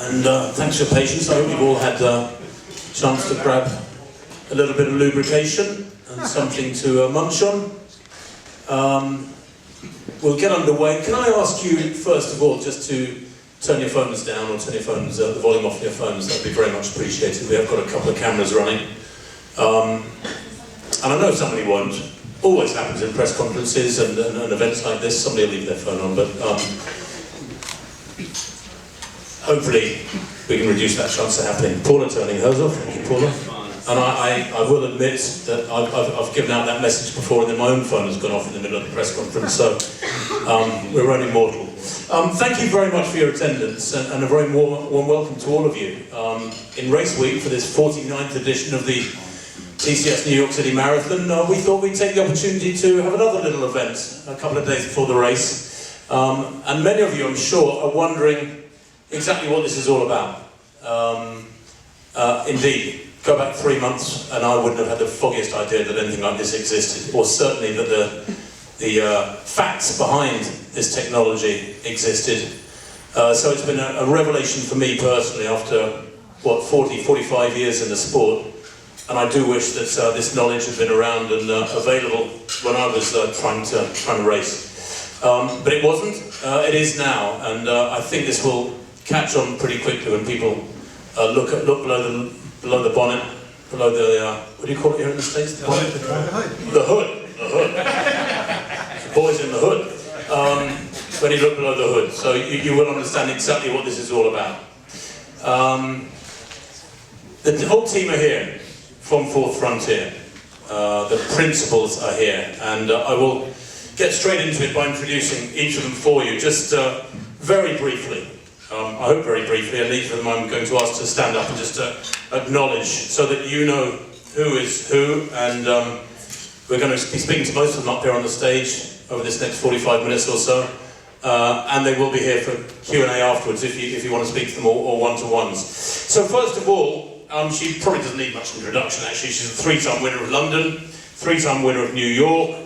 and thanks for your patience. I hope you've all had a chance to grab a little bit of lubrication and something to munch on. We'll get underway. Can I ask you, first of all, just to turn your phones down or turn your phones, the volume off your phones? That would be very much appreciated. We have got a couple of cameras running. And I know somebody won't. Always happens in press conferences and events like this. Somebody will leave their phone on, but hopefully we can reduce that chance of happening. Paula turning hers off. Thank you, Paula. And I will admit that I've given out that message before, and then my own phone has gone off in the middle of the press conference, so we're only mortal. Thank you very much for your attendance, and a very warm welcome to all of you. In Race Week, for this 49th edition of the TCS New York City Marathon, we thought we'd take the opportunity to have another little event a couple of days before the race. And many of you, I'm sure, are wondering exactly what this is all about. Indeed. Go back 3 months and I wouldn't have had the foggiest idea that anything like this existed, or certainly that the facts behind this technology existed. So it's been a revelation for me personally after, 45 years in the sport, and I do wish that this knowledge had been around and available when I was trying to race. But it wasn't, it is now, and I think this will catch on pretty quickly when people look below the bonnet, below the, what do you call it here in the States? The bonnet? The hood. The boys in the hood. When you look below the hood. So you will understand exactly what this is all about. The whole team are here from Fourth Frontier. The principals are here. And I will get straight into it by introducing each of them for you, just very briefly. I hope very briefly, and each of them I'm going to ask to stand up and just acknowledge, so that you know who is who, and we're going to be speaking to most of them up here on the stage over this next 45 minutes or so, and they will be here for Q&A afterwards if you want to speak to them, or one-to-ones. So first of all, she probably doesn't need much introduction actually. She's a 3-time winner of London, 3-time winner of New York,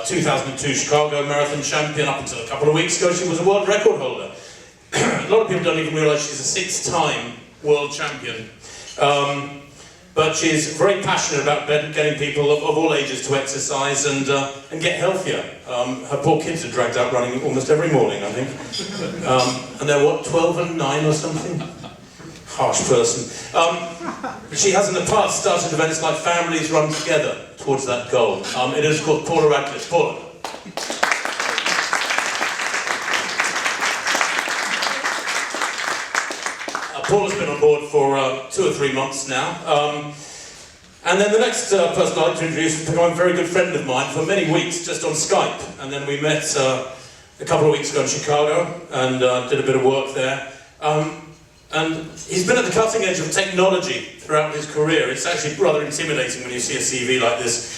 2002 Chicago Marathon champion. Up until a couple of weeks ago she was a world record holder. A lot of people don't even realise she's a 6-time world champion. But she's very passionate about getting people of all ages to exercise and get healthier. Her poor kids are dragged out running almost every morning, I think. And they're, 12 and 9 or something? Harsh person. She has in the past started events like Families Run Together towards that goal. It is called Paula Radcliffe. Paula. Paula's been on board for 2 or 3 months now. And then the next person I'd like to introduce has become a very good friend of mine for many weeks, just on Skype. And then we met a couple of weeks ago in Chicago and did a bit of work there. And he's been at the cutting edge of technology throughout his career. It's actually rather intimidating when you see a CV like this.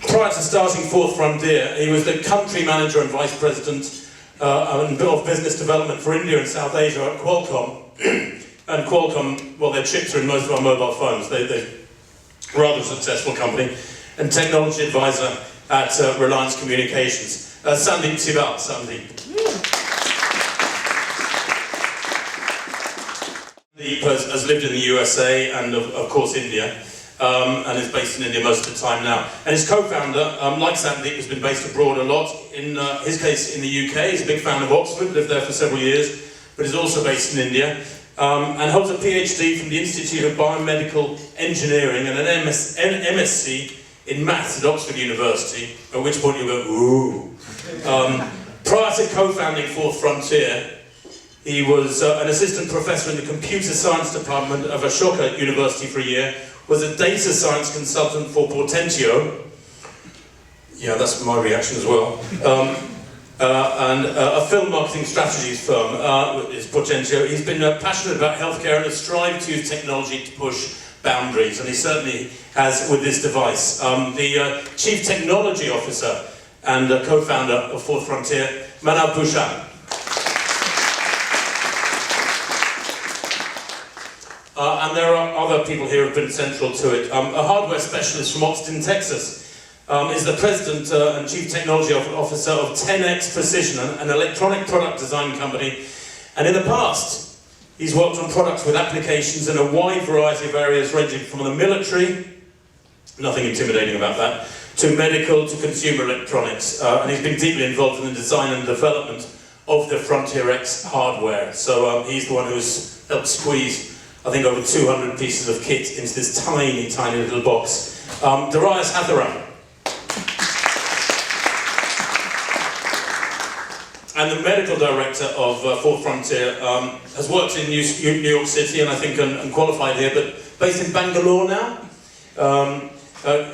Prior to starting Fourth Frontier, he was the country manager and vice president of business development for India and South Asia at Qualcomm. And Qualcomm, well, their chips are in most of our mobile phones. They're a rather successful company. And technology advisor at Reliance Communications. Sandeep Sibal. Sandeep. He has lived in the USA and, of course, India. And is based in India most of the time now. And his co-founder, like Sandeep, has been based abroad a lot. In his case, in the UK. He's a big fan of Oxford, lived there for several years, but is also based in India. And holds a PhD from the Institute of Biomedical Engineering and an MSc in Maths at Oxford University, at which point you'll go, ooh. Prior to co-founding Fourth Frontier, he was an assistant professor in the computer science department of Ashoka University for a year, was a data science consultant for Portentio. Yeah, that's my reaction as well. And a film marketing strategies firm is Portentio. He's been passionate about healthcare and has strived to use technology to push boundaries, and he certainly has with this device. The Chief Technology Officer and co-founder of Fourth Frontier, Manav Bhushan. And there are other people here who have been central to it. A hardware specialist from Austin, Texas, is the President and Chief Technology Officer of 10X Precision, an electronic product design company. And in the past, He's worked on products with applications in a wide variety of areas ranging from the military, nothing intimidating about that, to medical, to consumer electronics. And he's been deeply involved in the design and development of the Frontier X hardware. So he's the one who's helped squeeze, I think, over 200 pieces of kit into this tiny, tiny little box. Darius Hatharam. And the medical director of Fourth Frontier has worked in New York City, and I think and qualified here, but based in Bangalore now.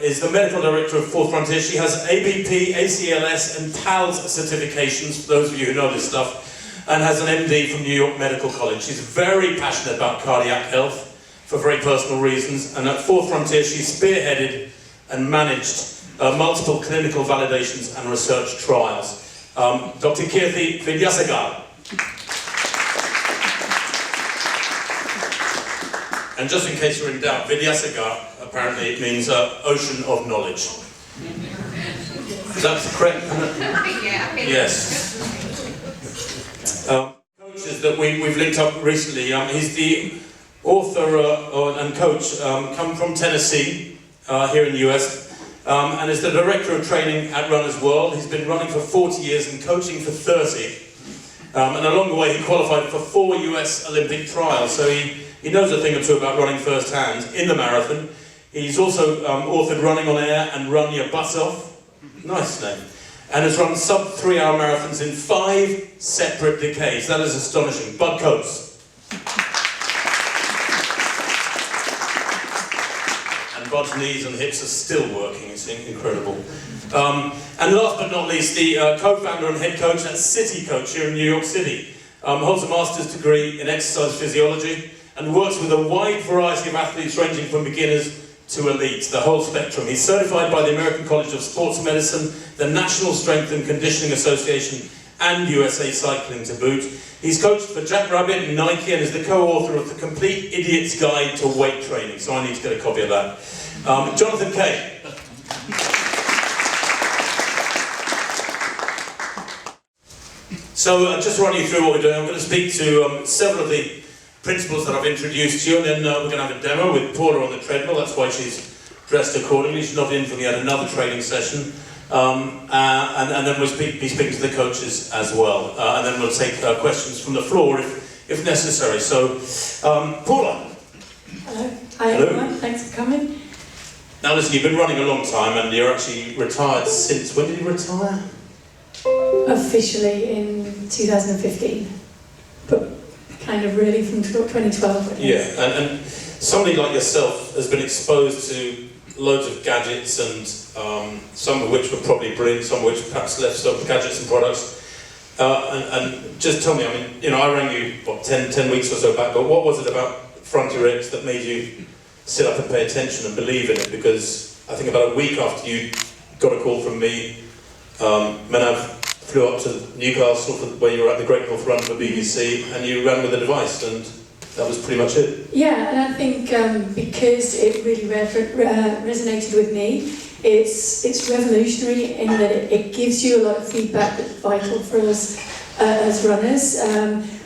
Is the medical director of Fourth Frontier. She has ABP, ACLS and PALS certifications, for those of you who know this stuff, and has an MD from New York Medical College. She's very passionate about cardiac health for very personal reasons, and at Fourth Frontier she spearheaded and managed multiple clinical validations and research trials. Dr. Kirthi Vidyasagar. And just in case you're in doubt, Vidyasagar, apparently it means ocean of knowledge. Is that correct? Yeah. Yes. Coaches that we've linked up recently, he's the author and coach, come from Tennessee, here in the US. And is the director of training at Runners World. He's been running for 40 years and coaching for 30. And along the way he qualified for 4 US Olympic trials, so he knows a thing or two about running firsthand in the marathon. He's also authored Running on Air and Run Your Butt Off. Nice name. And has run sub 3-hour marathons in 5 separate decades. That is astonishing. Bud Coates. Bud's knees and hips are still working, it's incredible. And last but not least, the co-founder and head coach at City Coach here in New York City. Holds a master's degree in exercise physiology and works with a wide variety of athletes ranging from beginners to elite, the whole spectrum. He's certified by the American College of Sports Medicine, the National Strength and Conditioning Association and USA Cycling to boot. He's coached for Jack Rabbit and Nike and is the co-author of The Complete Idiot's Guide to Weight Training, so I need to get a copy of that. Jonathan Kay. So just to run you through what we're doing, I'm going to speak to several of the principles that I've introduced to you, and then we're going to have a demo with Paula on the treadmill. That's why she's dressed accordingly. She's not in for yet another training session. And then we'll be speaking to the coaches as well. And then we'll take questions from the floor if necessary. So, Paula. Hello. Hi everyone, thanks for coming. Now listen, you've been running a long time and you're actually retired since, when did you retire? Officially in 2015, but kind of really from 2012. Yeah, and somebody like yourself has been exposed to loads of gadgets and some of which were probably brilliant, some of which perhaps left some gadgets and products. And just tell me, I mean, you know, I rang you, what, 10 weeks or so back, but what was it about Frontier X that made you sit up and pay attention and believe in it? Because I think about a week after you got a call from me, Manav flew up to Newcastle where you were at the Great North Run for BBC, and you ran with the device, and that was pretty much it. Yeah, and I think because it really resonated with me, it's revolutionary in that it gives you a lot of feedback that's vital for us as runners.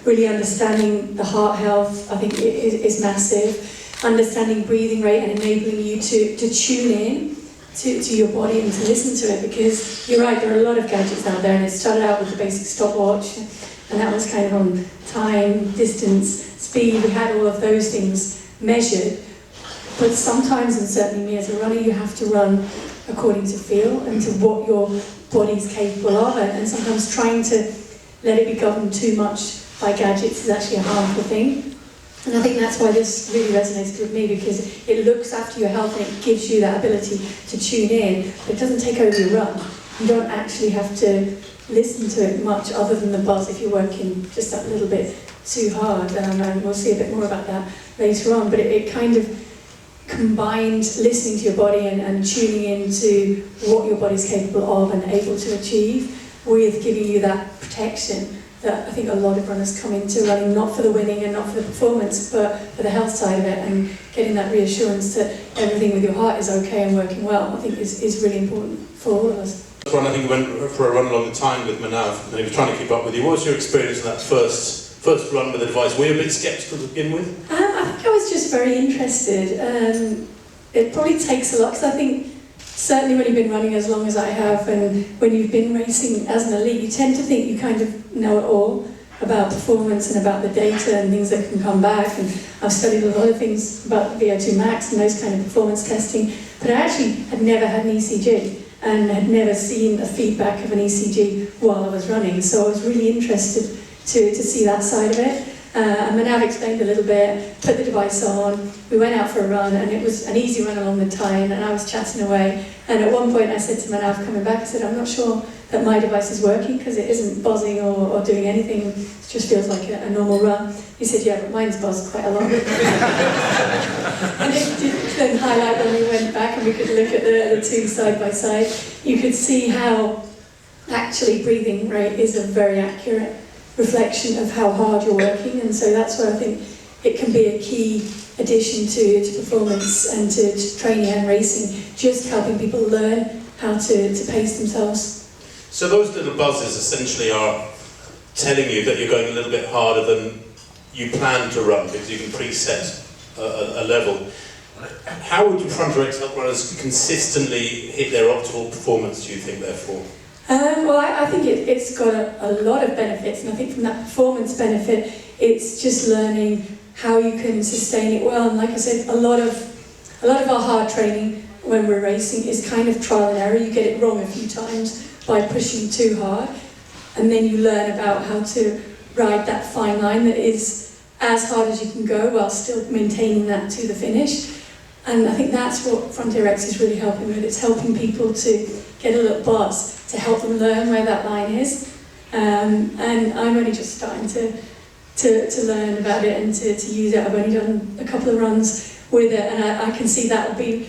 Really understanding the heart health, I think, is massive. Understanding breathing rate and enabling you to tune in to your body and to listen to it, because you're right, there are a lot of gadgets out there, and it started out with the basic stopwatch, and that was kind of on time, distance, speed. We had all of those things measured, but sometimes, and certainly me as a runner, you have to run according to feel and to what your body's capable of, and sometimes trying to let it be governed too much by gadgets is actually a harmful thing. And I think that's why this really resonates with me, because it looks after your health and it gives you that ability to tune in, but it doesn't take over your run. You don't actually have to listen to it much other than the buzz if you're working just that little bit too hard. And we'll see a bit more about that later on, but it kind of combined listening to your body and tuning into what your body's capable of and able to achieve with giving you that protection that I think a lot of runners come into running, not for the winning and not for the performance, but for the health side of it, and getting that reassurance that everything with your heart is okay and working well, I think is really important for all of us. I think you went for a run along the time with Manav, and he was trying to keep up with you. What was your experience in that first first run with the device, were you a bit sceptical to begin with? I think I was just very interested. It probably takes a lot, because I think certainly when you've been running as long as I have, and when you've been racing as an elite, you tend to think you kind of know it all about performance and about the data and things that can come back. And I've studied a lot of things about VO2 max and those kind of performance testing, but I actually had never had an ECG and had never seen a feedback of an ECG while I was running. So I was really interested to see that side of it. And Manav explained a little bit, put the device on, we went out for a run, and it was an easy run along the Tyne, and I was chatting away. And at one point I said to Manav coming back, I said, I'm not sure that my device is working because it isn't buzzing or doing anything, it just feels like a normal run. He said, yeah, but mine's buzzed quite a lot. And it did then highlight when we went back and we could look at the two side by side. You could see how actually breathing rate is a very accurate reflection of how hard you're working, and so that's where I think it can be a key addition to performance and to training and racing, just helping people learn how to pace themselves. So those little buzzes essentially are telling you that you're going a little bit harder than you plan to run, because you can preset a level. How would Frontier X help runners consistently hit their optimal performance, do you think, therefore? Well, I think it's got a lot of benefits, and I think from that performance benefit, it's just learning how you can sustain it well. And like I said, a lot of our hard training when we're racing is kind of trial and error. You get it wrong a few times by pushing too hard, and then you learn about how to ride that fine line that is as hard as you can go while still maintaining that to the finish. And I think that's what Frontier X is really helping with. It's helping people to get a little buzz, to help them learn where that line is. And I'm only just starting to learn about it and to use it. I've only done a couple of runs with it, and I can see that will be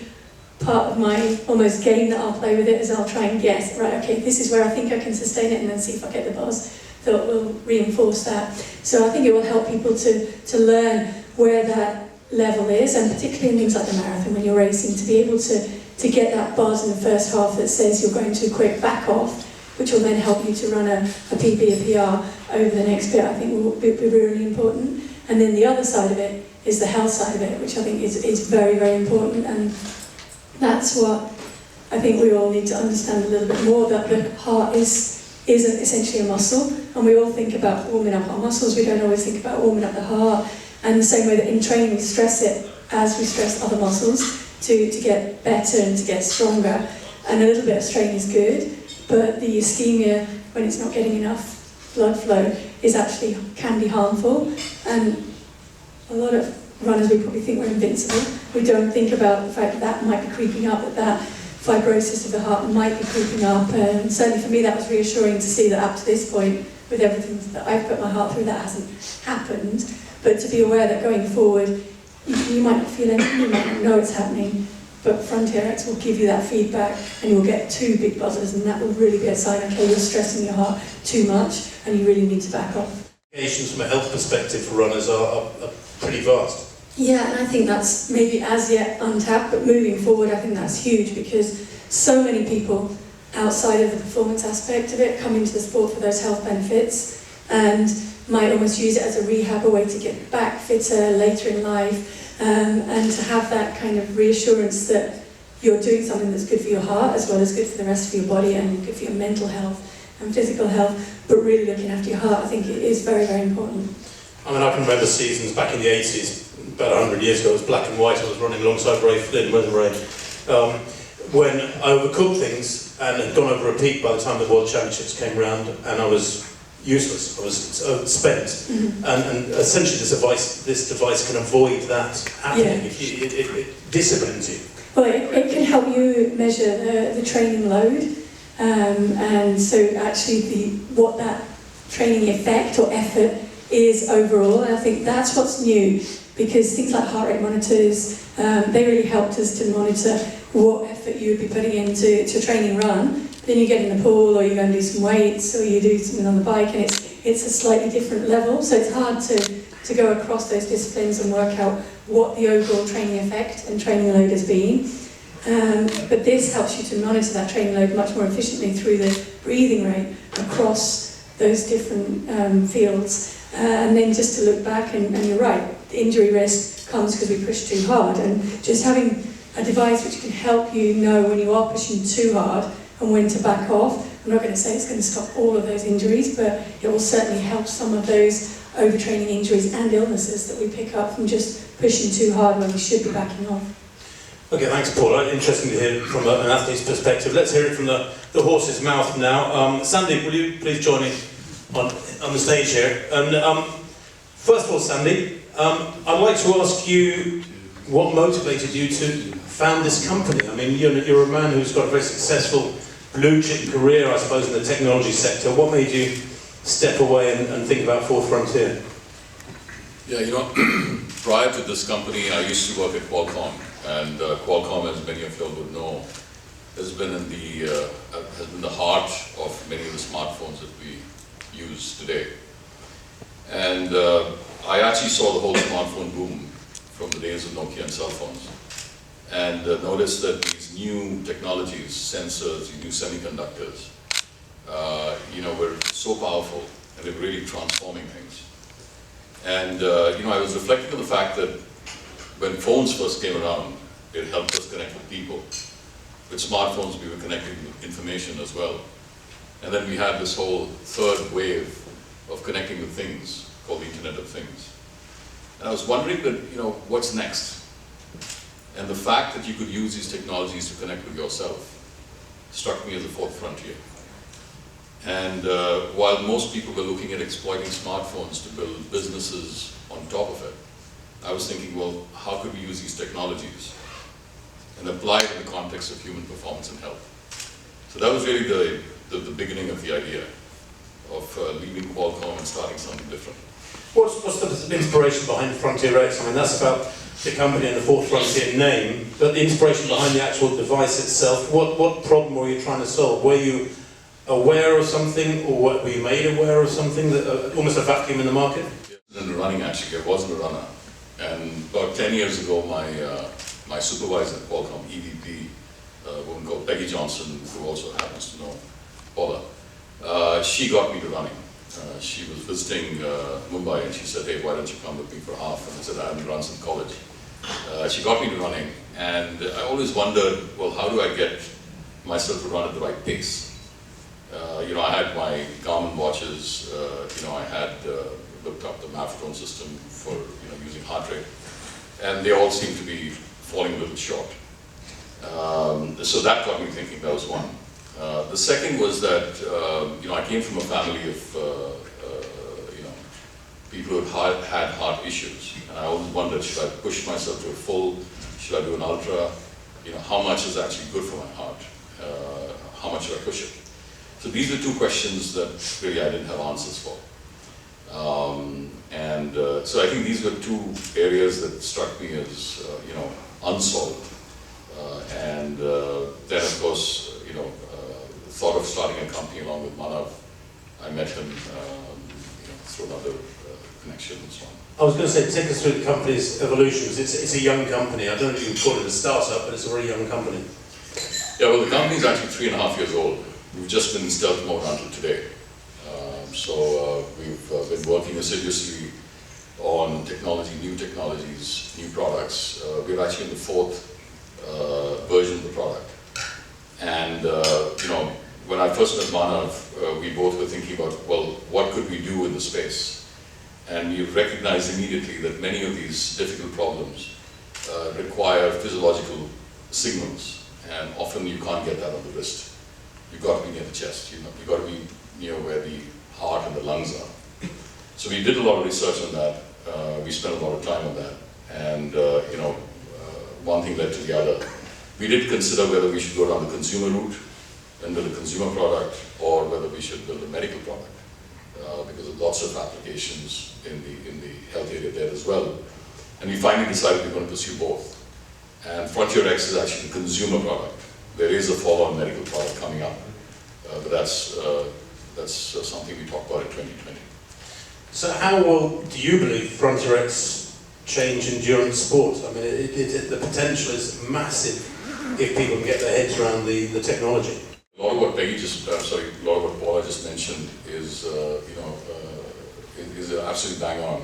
part of my almost game that I'll play with it, is I'll try and guess, right, okay, this is where I think I can sustain it, and then see if I get the buzz that will reinforce that. So I think it will help people to learn where that level is, and particularly in things like the marathon when you're racing, to be able to get that buzz in the first half that says you're going too quick, back off, which will then help you to run a PB, a PR over the next bit, I think will be really important. And then the other side of it is the health side of it, which I think is very, very important, and that's what I think we all need to understand a little bit more, that the heart is essentially a muscle, and we all think about warming up our muscles, we don't always think about warming up the heart. And the same way that in training we stress it as we stress other muscles to get better and to get stronger. And a little bit of strain is good, but the ischemia, when it's not getting enough blood flow, can be harmful. And a lot of runners, we probably think we're invincible. We don't think about the fact that might be creeping up, that fibrosis of the heart might be creeping up. And certainly for me that was reassuring to see that up to this point, with everything that I've put my heart through, that hasn't happened. But to be aware that going forward, you might not feel anything, you might not know it's happening, but Frontier X will give you that feedback, and you'll get two big buzzers, and that will really be a sign, okay, you're stressing your heart too much, and you really need to back off. Implications from a health perspective for runners are pretty vast. Yeah, and I think that's maybe as yet untapped, but moving forward I think that's huge, because so many people outside of the performance aspect of it come into the sport for those health benefits, and might almost use it as a rehab, a way to get back fitter later in life, and to have that kind of reassurance that you're doing something that's good for your heart as well as good for the rest of your body and good for your mental health and physical health, but really looking after your heart, I think it is very, very important. I mean, I can remember seasons back in the 80s, about 100 years ago, it was black and white, I was running alongside Ray Flynn, wasn't Ray? When I overcooked things and had gone over a peak by the time the World Championships came round, and I was useless, I was spent. Mm-hmm. And essentially this device can avoid that happening. Yeah. It disciplines you. Well, it can help you measure the training load, and so actually what that training effect or effort is overall, and I think that's what's new, because things like heart rate monitors, they really helped us to monitor what effort you would be putting into a training run. Then you get in the pool, or you go and do some weights, or you do something on the bike, and it's a slightly different level, so it's hard to go across those disciplines and work out what the overall training effect and training load has been. But this helps you to monitor that training load much more efficiently through the breathing rate across those different fields. And then just to look back, and you're right, the injury risk comes because we push too hard, and just having a device which can help you know when you are pushing too hard and when to back off. I'm not going to say it's going to stop all of those injuries, but it will certainly help some of those overtraining injuries and illnesses that we pick up from just pushing too hard when we should be backing off. Okay, thanks, Paula. Interesting to hear from an athlete's perspective. Let's hear it from the horse's mouth now. Sandy, will you please join in on the stage here? And first of all, Sandy, I'd like to ask you what motivated you to found this company. I mean, you're a man who's got a very successful blue-chip career, I suppose, in the technology sector. What made you step away and think about Fourth Frontier? Yeah, you know, prior to this company, I used to work at Qualcomm, and Qualcomm, as many of you would know, has been in the heart of many of the smartphones that we use today. And I actually saw the whole smartphone boom from the days of Nokia and cell phones, and noticed that these new technologies, sensors, new semiconductors, you know, were so powerful, and they were really transforming things. And you know, I was reflecting on the fact that when phones first came around, it helped us connect with people. With smartphones, we were connecting with information as well. And then we had this whole third wave of connecting with things called the Internet of Things. And I was wondering that, you know, what's next? And the fact that you could use these technologies to connect with yourself struck me as a fourth frontier. And while most people were looking at exploiting smartphones to build businesses on top of it, I was thinking, well, how could we use these technologies and apply it in the context of human performance and health? So that was really the beginning of the idea of leaving Qualcomm and starting something different. What's the inspiration behind Frontier X? I mean, that's about the company and the Fourth Frontier name, but the inspiration behind the actual device itself, what problem were you trying to solve? Were you aware of something, or were you made aware of something, that almost a vacuum in the market? In the running, actually, I wasn't a runner. And about 10 years ago, my supervisor at Qualcomm, EVP, a woman called Peggy Johnson, who also happens to know Paula, she got me to running. She was visiting Mumbai, and she said, hey, why don't you come with me for half? And I said, I haven't run since college. She got me to running, and I always wondered, well, how do I get myself to run at the right pace? You know, I had my Garmin watches, you know, I had looked up the Maffetone system for, you know, using heart rate, and they all seemed to be falling a little short. So that got me thinking. That was one. The second was that, you know, I came from a family of, you know, people who had heart issues, and I always wondered, should I push myself to a full, should I do an ultra, you know, how much is actually good for my heart, how much should I push it? So these were two questions that really I didn't have answers for. So I think these were two areas that struck me as, you know, unsolved. Then of course, you know, thought of starting a company along with Manav. I met him, you know, through another connection and so on. I was going to say, take us through the company's evolutions. It's a young company. I don't know if you would call it a startup, but it's a very young company. Yeah, well, the company is actually 3.5 years old. We've just been in stealth mode until today. We've been working assiduously on technology, new technologies, new products. We're actually in the fourth version of the product. And, you know, when I first met Manav, we both were thinking about, well, what could we do in the space? And we recognized immediately that many of these difficult problems require physiological signals, and often you can't get that on the wrist. You've got to be near the chest, you know, you've got to be near where the heart and the lungs are. So we did a lot of research on that, we spent a lot of time on that, and you know, one thing led to the other. We did consider whether we should go down the consumer route and build a consumer product, or whether we should build a medical product, because there's lots of applications in the health area there as well. And we finally decided we're going to pursue both. And Frontier X is actually the consumer product. There is a follow-on medical product coming up, but that's something we talk about in 2020. So how do you believe Frontier X change endurance sport? I mean, the potential is massive if people can get their heads around the technology. A lot of what Paula just mentioned is, you know, is you're absolutely bang on.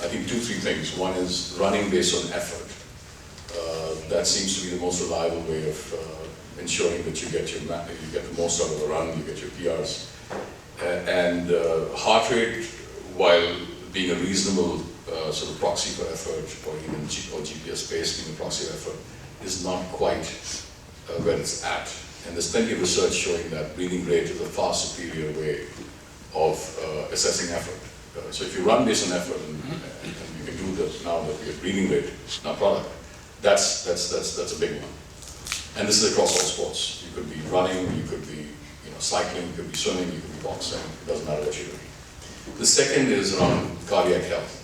I think 2-3 things. One is running based on effort. That seems to be the most reliable way of ensuring that you get the most out of the run, you get your PRs. And heart rate, while being a reasonable sort of proxy for effort, or even GPS pace being a proxy of effort, is not quite where it's at. And there's plenty of research showing that breathing rate is a far superior way of assessing effort. So if you run based on effort, and you can do this now that we have breathing rate in our product, that's a big one. And this is across all sports. You could be running, you could be cycling, you could be swimming, you could be boxing. It doesn't matter what you're doing. The second is around cardiac health.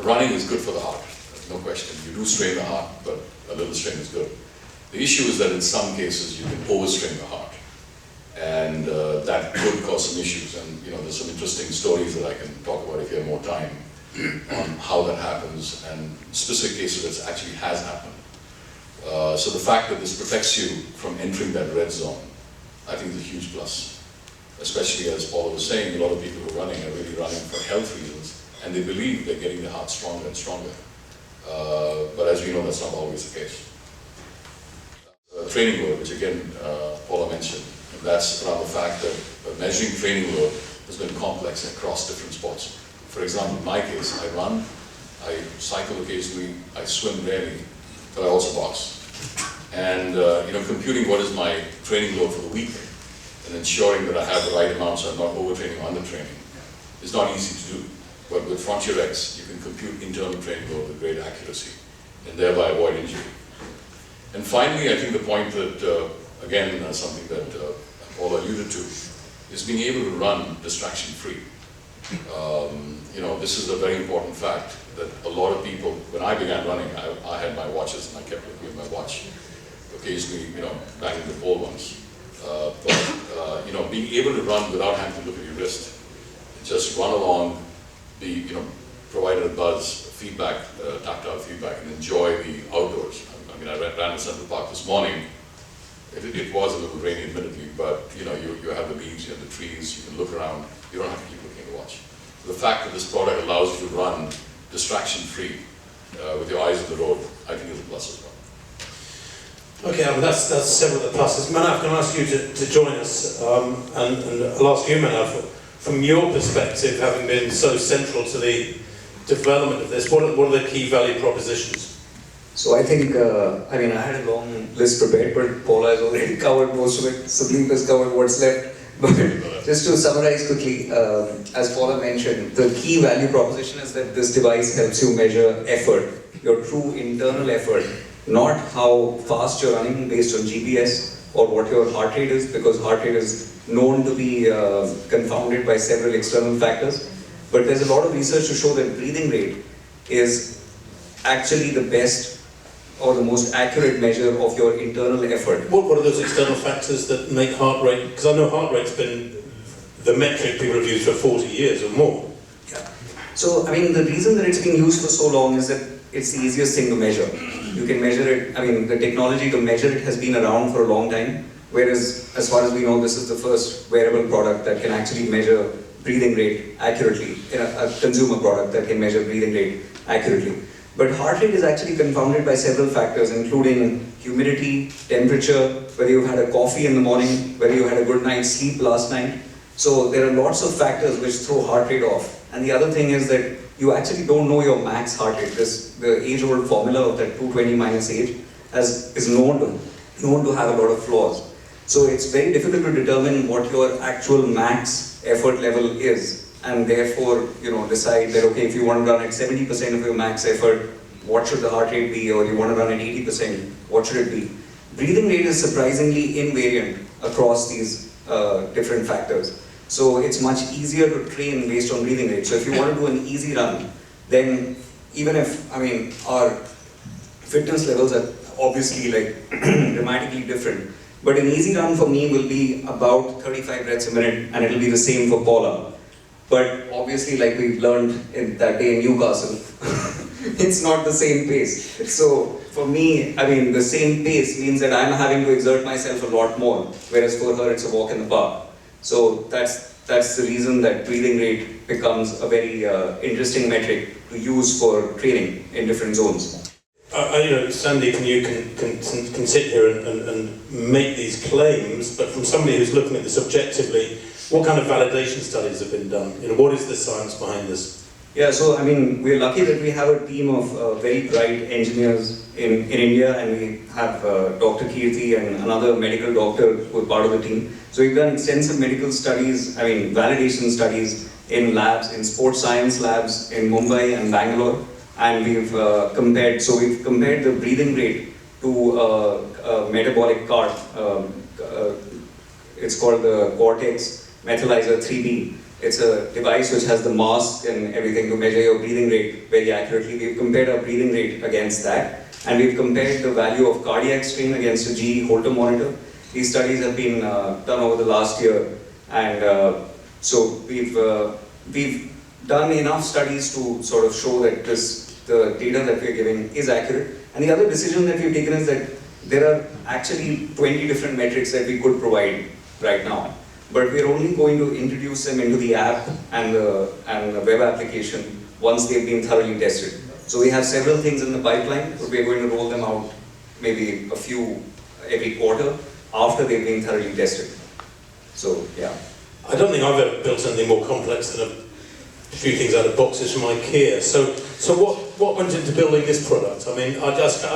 Running is good for the heart, no question. You do strain the heart, but a little strain is good. The issue is that in some cases you can overstrain the heart, and that could cause some issues. And there's some interesting stories that I can talk about if you have more time on how that happens and specific cases that actually has happened. So the fact that this protects you from entering that red zone, I think is a huge plus. Especially as Paula was saying, a lot of people who are running are really running for health reasons, and they believe they're getting their heart stronger and stronger. But as we know, that's not always the case. Training load, which again Paula mentioned, and that's around the fact that measuring training load has been complex across different sports. For example, in my case, I run, I cycle occasionally, I swim rarely, but I also box. And computing what is my training load for the week and ensuring that I have the right amount so I'm not overtraining or undertraining is not easy to do. But with Frontier X, you can compute internal training load with great accuracy and thereby avoid injury. And finally, I think the point that, again, something that Paula alluded to, is being able to run distraction-free. This is a very important fact that a lot of people, when I began running, I had my watches and I kept looking at my watch, occasionally, banging the pole once. But being able to run without having to look at your wrist, just run along, provided a buzz, feedback, tactile feedback, and enjoy the outdoors. I ran in Central Park this morning. It was a little rainy, admittedly, but you have the leaves, you have the trees, you can look around. You don't have to keep looking at the watch. The fact that this product allows you to run distraction-free with your eyes on the road, I think is a plus as well. Okay, that's several of the pluses. Manav, can I ask you to join us? And I'll ask you, Manav, from your perspective, having been so central to the development of this, what are the key value propositions? So I think, I had a long list prepared, but Paula has already covered most of it. Sandeep has covered what's left. But just to summarize quickly, as Paula mentioned, the key value proposition is that this device helps you measure effort, your true internal effort, not how fast you're running based on GPS or what your heart rate is, because heart rate is known to be confounded by several external factors. But there's a lot of research to show that breathing rate is actually the best or the most accurate measure of your internal effort. What are those external factors that make heart rate? Because I know heart rate's been the metric people have used for 40 years or more. Yeah. So, the reason that it's been used for so long is that it's the easiest thing to measure. You can measure it, the technology to measure it has been around for a long time, whereas, as far as we know, this is the first wearable product that can actually measure breathing rate accurately, a consumer product that can measure breathing rate accurately. But heart rate is actually confounded by several factors, including humidity, temperature, whether you've had a coffee in the morning, whether you had a good night's sleep last night. So there are lots of factors which throw heart rate off. And the other thing is that you actually don't know your max heart rate. The age-old formula of that 220 minus age is known to have a lot of flaws. So it's very difficult to determine what your actual max effort level is. And therefore, decide that, okay, if you want to run at 70% of your max effort, what should the heart rate be? Or you want to run at 80%, what should it be? Breathing rate is surprisingly invariant across these different factors. So it's much easier to train based on breathing rate. So if you want to do an easy run, then even if, our fitness levels are obviously dramatically different, but an easy run for me will be about 35 breaths a minute, and it'll be the same for Paula. But obviously, like we've learned in that day in Newcastle, it's not the same pace. So for me, the same pace means that I'm having to exert myself a lot more, whereas for her it's a walk in the park. So that's the reason that breathing rate becomes a very interesting metric to use for training in different zones. You know, Sandeep and you can sit here and make these claims, but from somebody who's looking at this objectively, what kind of validation studies have been done? You know, what is the science behind this? Yeah, so I mean, we're lucky that we have a team of very bright engineers in India, and we have Dr. Kirti and another medical doctor who are part of the team. So we've done extensive medical studies, I mean, validation studies in labs, in sports science labs in Mumbai and Bangalore. And we've compared the breathing rate to a metabolic cart. It's called the Cortex Methylizer 3B. It's a device which has the mask and everything to measure your breathing rate very accurately. We've compared our breathing rate against that. And we've compared the value of cardiac strain against a GE Holter monitor. These studies have been done over the last year. And so we've done enough studies to sort of show that the data that we're giving is accurate. And the other decision that we've taken is that there are actually 20 different metrics that we could provide right now. But we're only going to introduce them into the app and the web application once they've been thoroughly tested. So we have several things in the pipeline, but we're going to roll them out maybe a few every quarter after they've been thoroughly tested. So, yeah. I don't think I've ever built anything more complex than a few things out of boxes from IKEA. So what went into building this product? I mean, I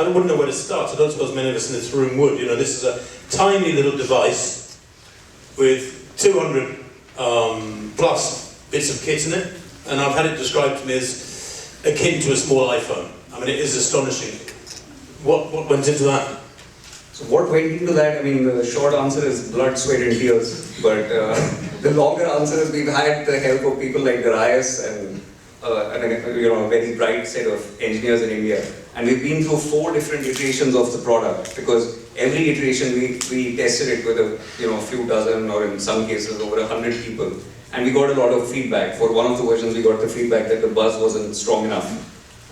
wouldn't know where to start. I don't suppose many of us in this room would. You know, this is a tiny little device with 200 plus bits of kit in it, and I've had it described to me as akin to a small iPhone. I mean, it is astonishing. What went into that? So what went into that? I mean, the short answer is blood, sweat and tears, but the longer answer is we've had the help of people like Darius and a very bright set of engineers in India. And we've been through 4 different iterations of the product, because every iteration we tested it with a few dozen, or in some cases over 100 people. And we got a lot of feedback. For one of the versions, we got the feedback that the buzz wasn't strong enough.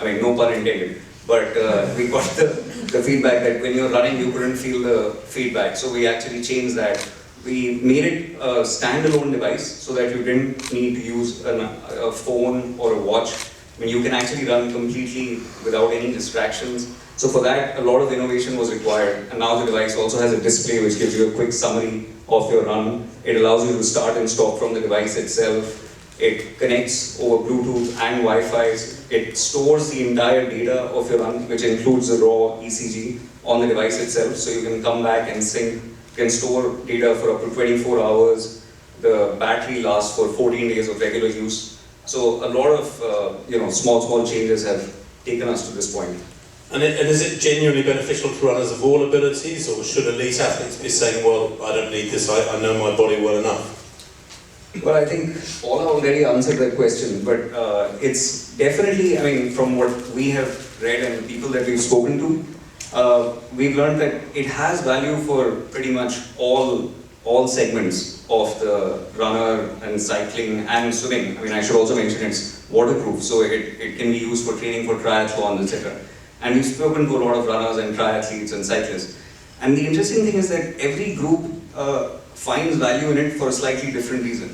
I mean, no pun intended. But we got the feedback that when you're running, you couldn't feel the feedback. So we actually changed that. We made it a standalone device so that you didn't need to use a phone or a watch. I mean, you can actually run completely without any distractions. So for that, a lot of innovation was required. And now the device also has a display which gives you a quick summary of your run. It allows you to start and stop from the device itself. It connects over Bluetooth and Wi-Fi. It stores the entire data of your run, which includes the raw ECG on the device itself. So you can come back and sync. You can store data for up to 24 hours. The battery lasts for 14 days of regular use. So a lot of small changes have taken us to this point. And is it genuinely beneficial to runners of all abilities, or should elite athletes be saying, well, I don't need this, I know my body well enough? Well, I think Paula already answered that question, but it's definitely, I mean, from what we have read and the people that we've spoken to, we've learned that it has value for pretty much all segments of the runner and cycling and swimming. I mean, I should also mention it's waterproof, so it can be used for training for triathlons, etc. And we've spoken to a lot of runners and triathletes and cyclists. And the interesting thing is that every group finds value in it for a slightly different reason.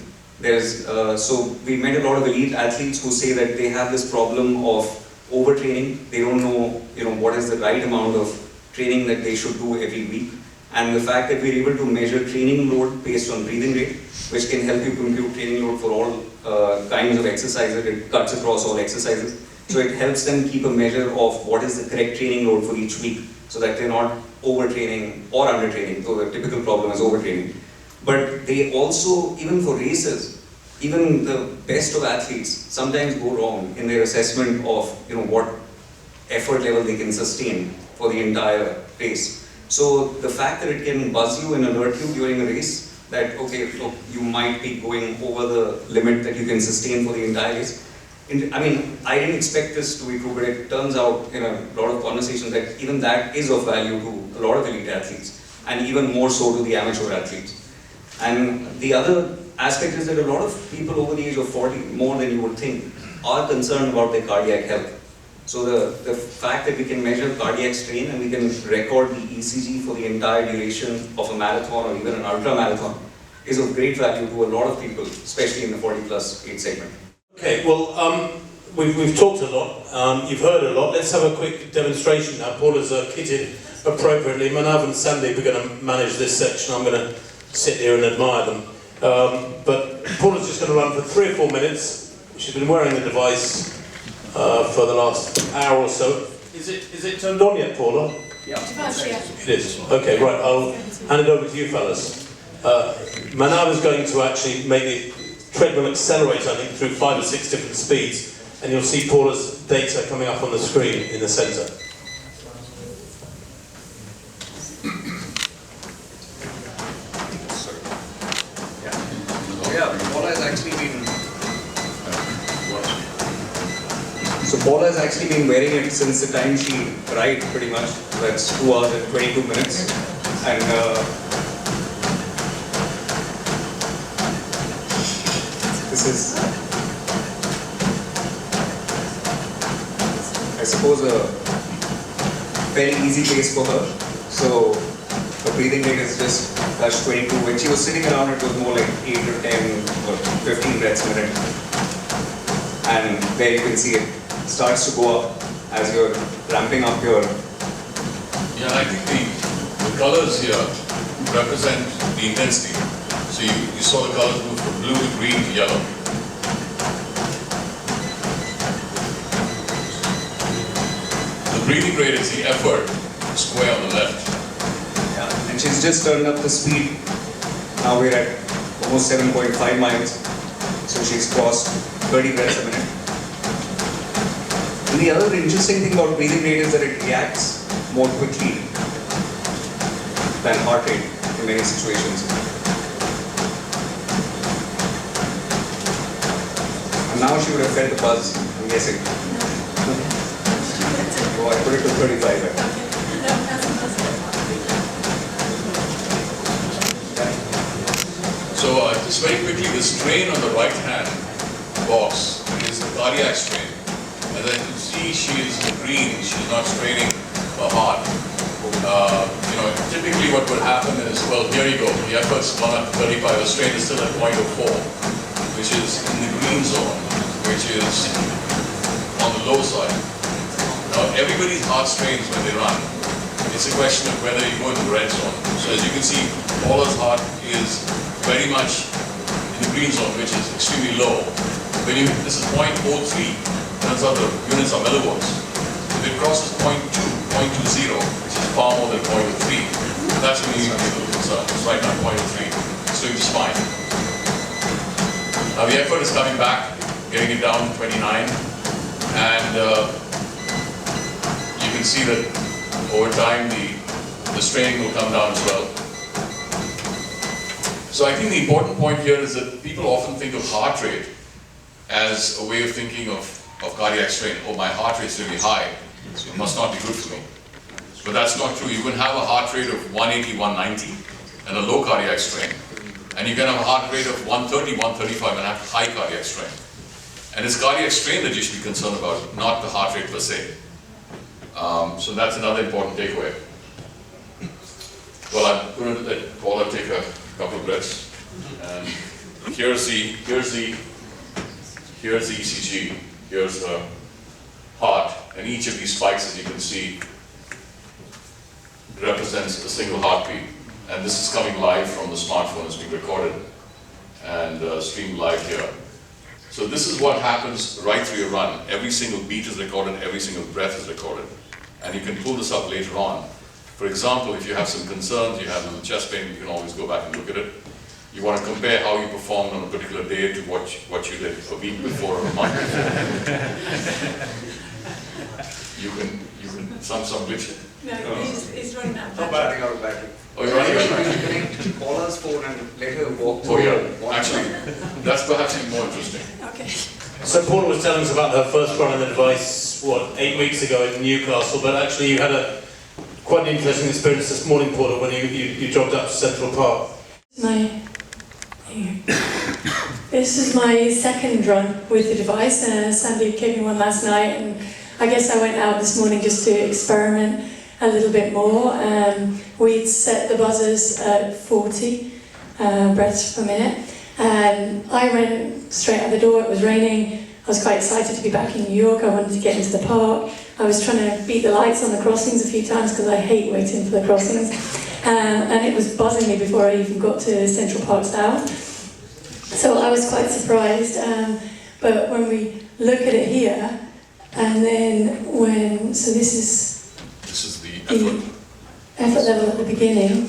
So we met a lot of elite athletes who say that they have this problem of overtraining. They don't know, what is the right amount of training that they should do every week. And the fact that we're able to measure training load based on breathing rate, which can help you compute training load for all kinds of exercises. It cuts across all exercises. So it helps them keep a measure of what is the correct training load for each week, so that they're not overtraining or undertraining, though the typical problem is overtraining. But they also, even for races, even the best of athletes sometimes go wrong in their assessment of what effort level they can sustain for the entire race. So the fact that it can buzz you and alert you during a race that, okay, look, you might be going over the limit that you can sustain for the entire race. I mean, I didn't expect this to be true, but it turns out in a lot of conversations that even that is of value to a lot of elite athletes, and even more so to the amateur athletes. And the other aspect is that a lot of people over the age of 40, more than you would think, are concerned about their cardiac health. So the fact that we can measure cardiac strain and we can record the ECG for the entire duration of a marathon or even an ultra marathon is of great value to a lot of people, especially in the 40+ age segment. Okay, well, we've talked a lot, you've heard a lot. Let's have a quick demonstration now. Paula's kitted appropriately. Manav and Sandeep are going to manage this section. I'm going to sit here and admire them. But Paula's just going to run for 3 or 4 minutes. She's been wearing the device for the last hour or so. Is it turned on yet, Paula? Yeah. It is. Okay, right. I'll hand it over to you fellas. Manav is going to actually make the treadmill accelerate, I think, through 5 or 6 different speeds, and you'll see Paula's data coming up on the screen in the centre. Paula has actually been. So Paula has actually been wearing it since the time she arrived, pretty much. That's 2 hours and 22 minutes, and this is, I suppose, a very easy pace for her. So her breathing rate is just touched 22. When she was sitting around, it was more like 8 to 10 or 15 breaths a minute. And there you can see it starts to go up as you're ramping up your. Yeah, I think the colors here represent the intensity. So you saw the colors move from blue to green to yellow. The breathing rate is the effort square on the left. Yeah, and she's just turned up the speed. Now we're at almost 7.5 miles. So she's crossed 30 breaths a minute. And the other interesting thing about breathing rate is that it reacts more quickly than heart rate in many situations. And now she would have felt the buzz, I'm guessing. Oh, I put it to 35. So just very quickly, the strain on the right hand box is the cardiac strain. And then you see she is in green, she's not straining her heart. Typically what would happen is, well, here you go, the effort's gone up to 35, the strain is still at 0.04, which is in the green zone, which is on the low side. Now, everybody's heart strains when they run. It's a question of whether you go into the red zone. So as you can see, Paula's heart is very much in the green zone, which is extremely low. This is 0.03. Turns out the units are millivolts. If it crosses 0.20, which is far more than 0.03, that's when you need to be a little concerned. It's right now 0.03. It's doing just fine. Now the effort is coming back, getting it down to 29, and you can see that over time the straining will come down as well. So I think the important point here is that people often think of heart rate as a way of thinking of cardiac strain. Oh, my heart rate's really high, so it must not be good for me. But that's not true. You can have a heart rate of 180, 190 and a low cardiac strain. And you can have a heart rate of 130, 135 and have high cardiac strain. And it's cardiac strain that you should be concerned about, not the heart rate per se. So that's another important takeaway. Well, I'm going to let Paula take a couple of breaths. And here's the ECG. Here's the heart, and each of these spikes, as you can see, represents a single heartbeat. And this is coming live from the smartphone. It's being recorded and streamed live here. So this is what happens right through your run. Every single beat is recorded, every single breath is recorded. And you can pull this up later on. For example, if you have some concerns, you have a little chest pain, you can always go back and look at it. You want to compare how you performed on a particular day to what you did a week before or a month before. you can some glitch. No, he's running out of battery. Running out of battery. Oh, you're running out of battery. Connect Paula's phone and let her walk. Oh yeah, actually, that's perhaps even more interesting. Okay. So Paula was telling us about her first run on the device, 8 weeks ago in Newcastle, but actually you had quite an interesting experience this morning, Paula, when you jogged up to Central Park. This is my second run with the device. Sandeep gave me one last night, and I guess I went out this morning just to experiment a little bit more. We'd set the buzzers at 40 breaths per minute, and I ran straight out the door. It was raining. I was quite excited to be back in New York. I wanted to get into the park. I was trying to beat the lights on the crossings a few times because I hate waiting for the crossings. And it was buzzing me before I even got to Central Park South. So I was quite surprised. But when we look at it here, and then so this is the effort level at the beginning.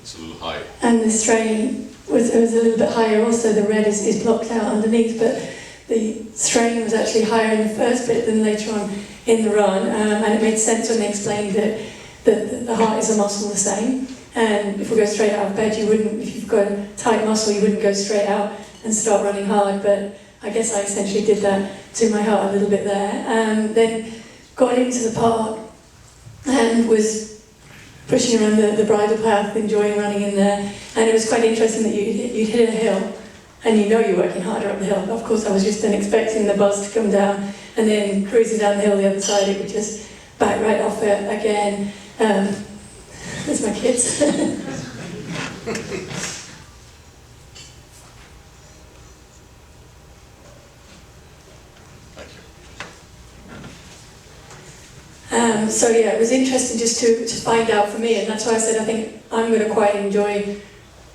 It's a little high. And the strain was a little bit higher also. The red is blocked out underneath, but the strain was actually higher in the first bit than later on in the run. And it made sense when they explained that the heart is a muscle the same. And if we go straight out of bed, if you've got a tight muscle, you wouldn't go straight out and start running hard. But I guess I essentially did that to my heart a little bit there. Then got into the park and was pushing around the bridle path, enjoying running in there. And it was quite interesting that you'd hit a hill and you're working harder up the hill. Of course, I was just then expecting the buzz to come down, and then cruising down the hill the other side, it would just back right off it again. There's my kids. So yeah, it was interesting just to find out for me, and that's why I said I think I'm going to quite enjoy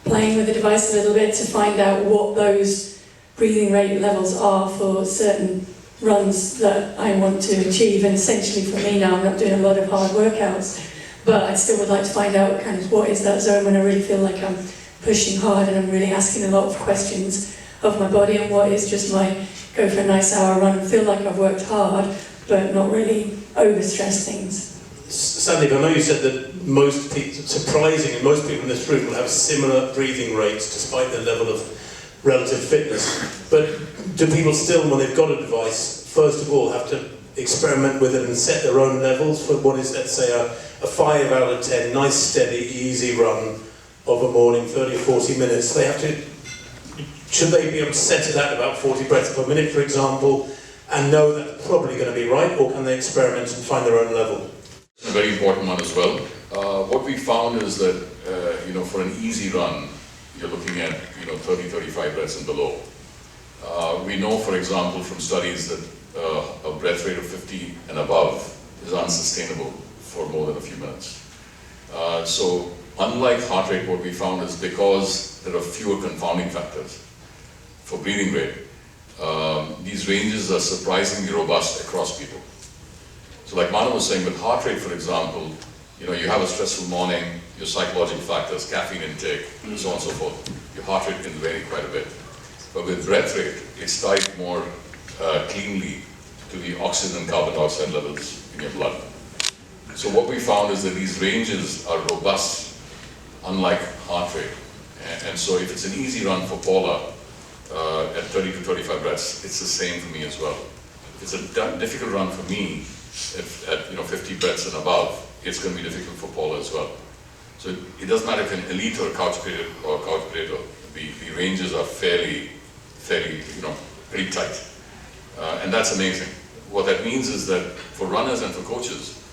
playing with the device a little bit to find out what those breathing rate levels are for certain runs that I want to achieve. And essentially for me now, I'm not doing a lot of hard workouts, but I still would like to find out kind of what is that zone when I really feel like I'm pushing hard and I'm really asking a lot of questions of my body, and what is just my go for a nice hour run and feel like I've worked hard but not really overstress things. Sandy, I know you said that most people, surprisingly, most people in this room will have similar breathing rates despite their level of relative fitness. But do people still, when they've got a device, first of all have to experiment with it and set their own levels for what is, let's say, a 5 out of 10, nice, steady, easy run of a morning, 30 or 40 minutes? They have to, should they be able to set it at about 40 breaths per minute, for example, and know that's probably going to be right, or can they experiment and find their own level? A very important one as well. What we found is that, for an easy run, you're looking at, 30, 35 breaths and below. We know, for example, from studies that a breath rate of 50 and above is unsustainable for more than a few minutes. So, unlike heart rate, what we found is because there are fewer confounding factors for breathing rate, these ranges are surprisingly robust across people. So like Manu was saying, with heart rate, for example, you have a stressful morning, your psychological factors, caffeine intake, and so on and so forth. Your heart rate can vary quite a bit. But with breath rate, it's tied more cleanly to the oxygen and carbon dioxide levels in your blood. So what we found is that these ranges are robust, unlike heart rate. And so if it's an easy run for Paula, at 30 to 35 breaths, it's the same for me as well. If it's a difficult run for me, at 50 breaths and above, it's going to be difficult for Paula as well. So it doesn't matter if you're an elite or a couch potato, the ranges are fairly, pretty tight. And that's amazing. What that means is that for runners and for coaches,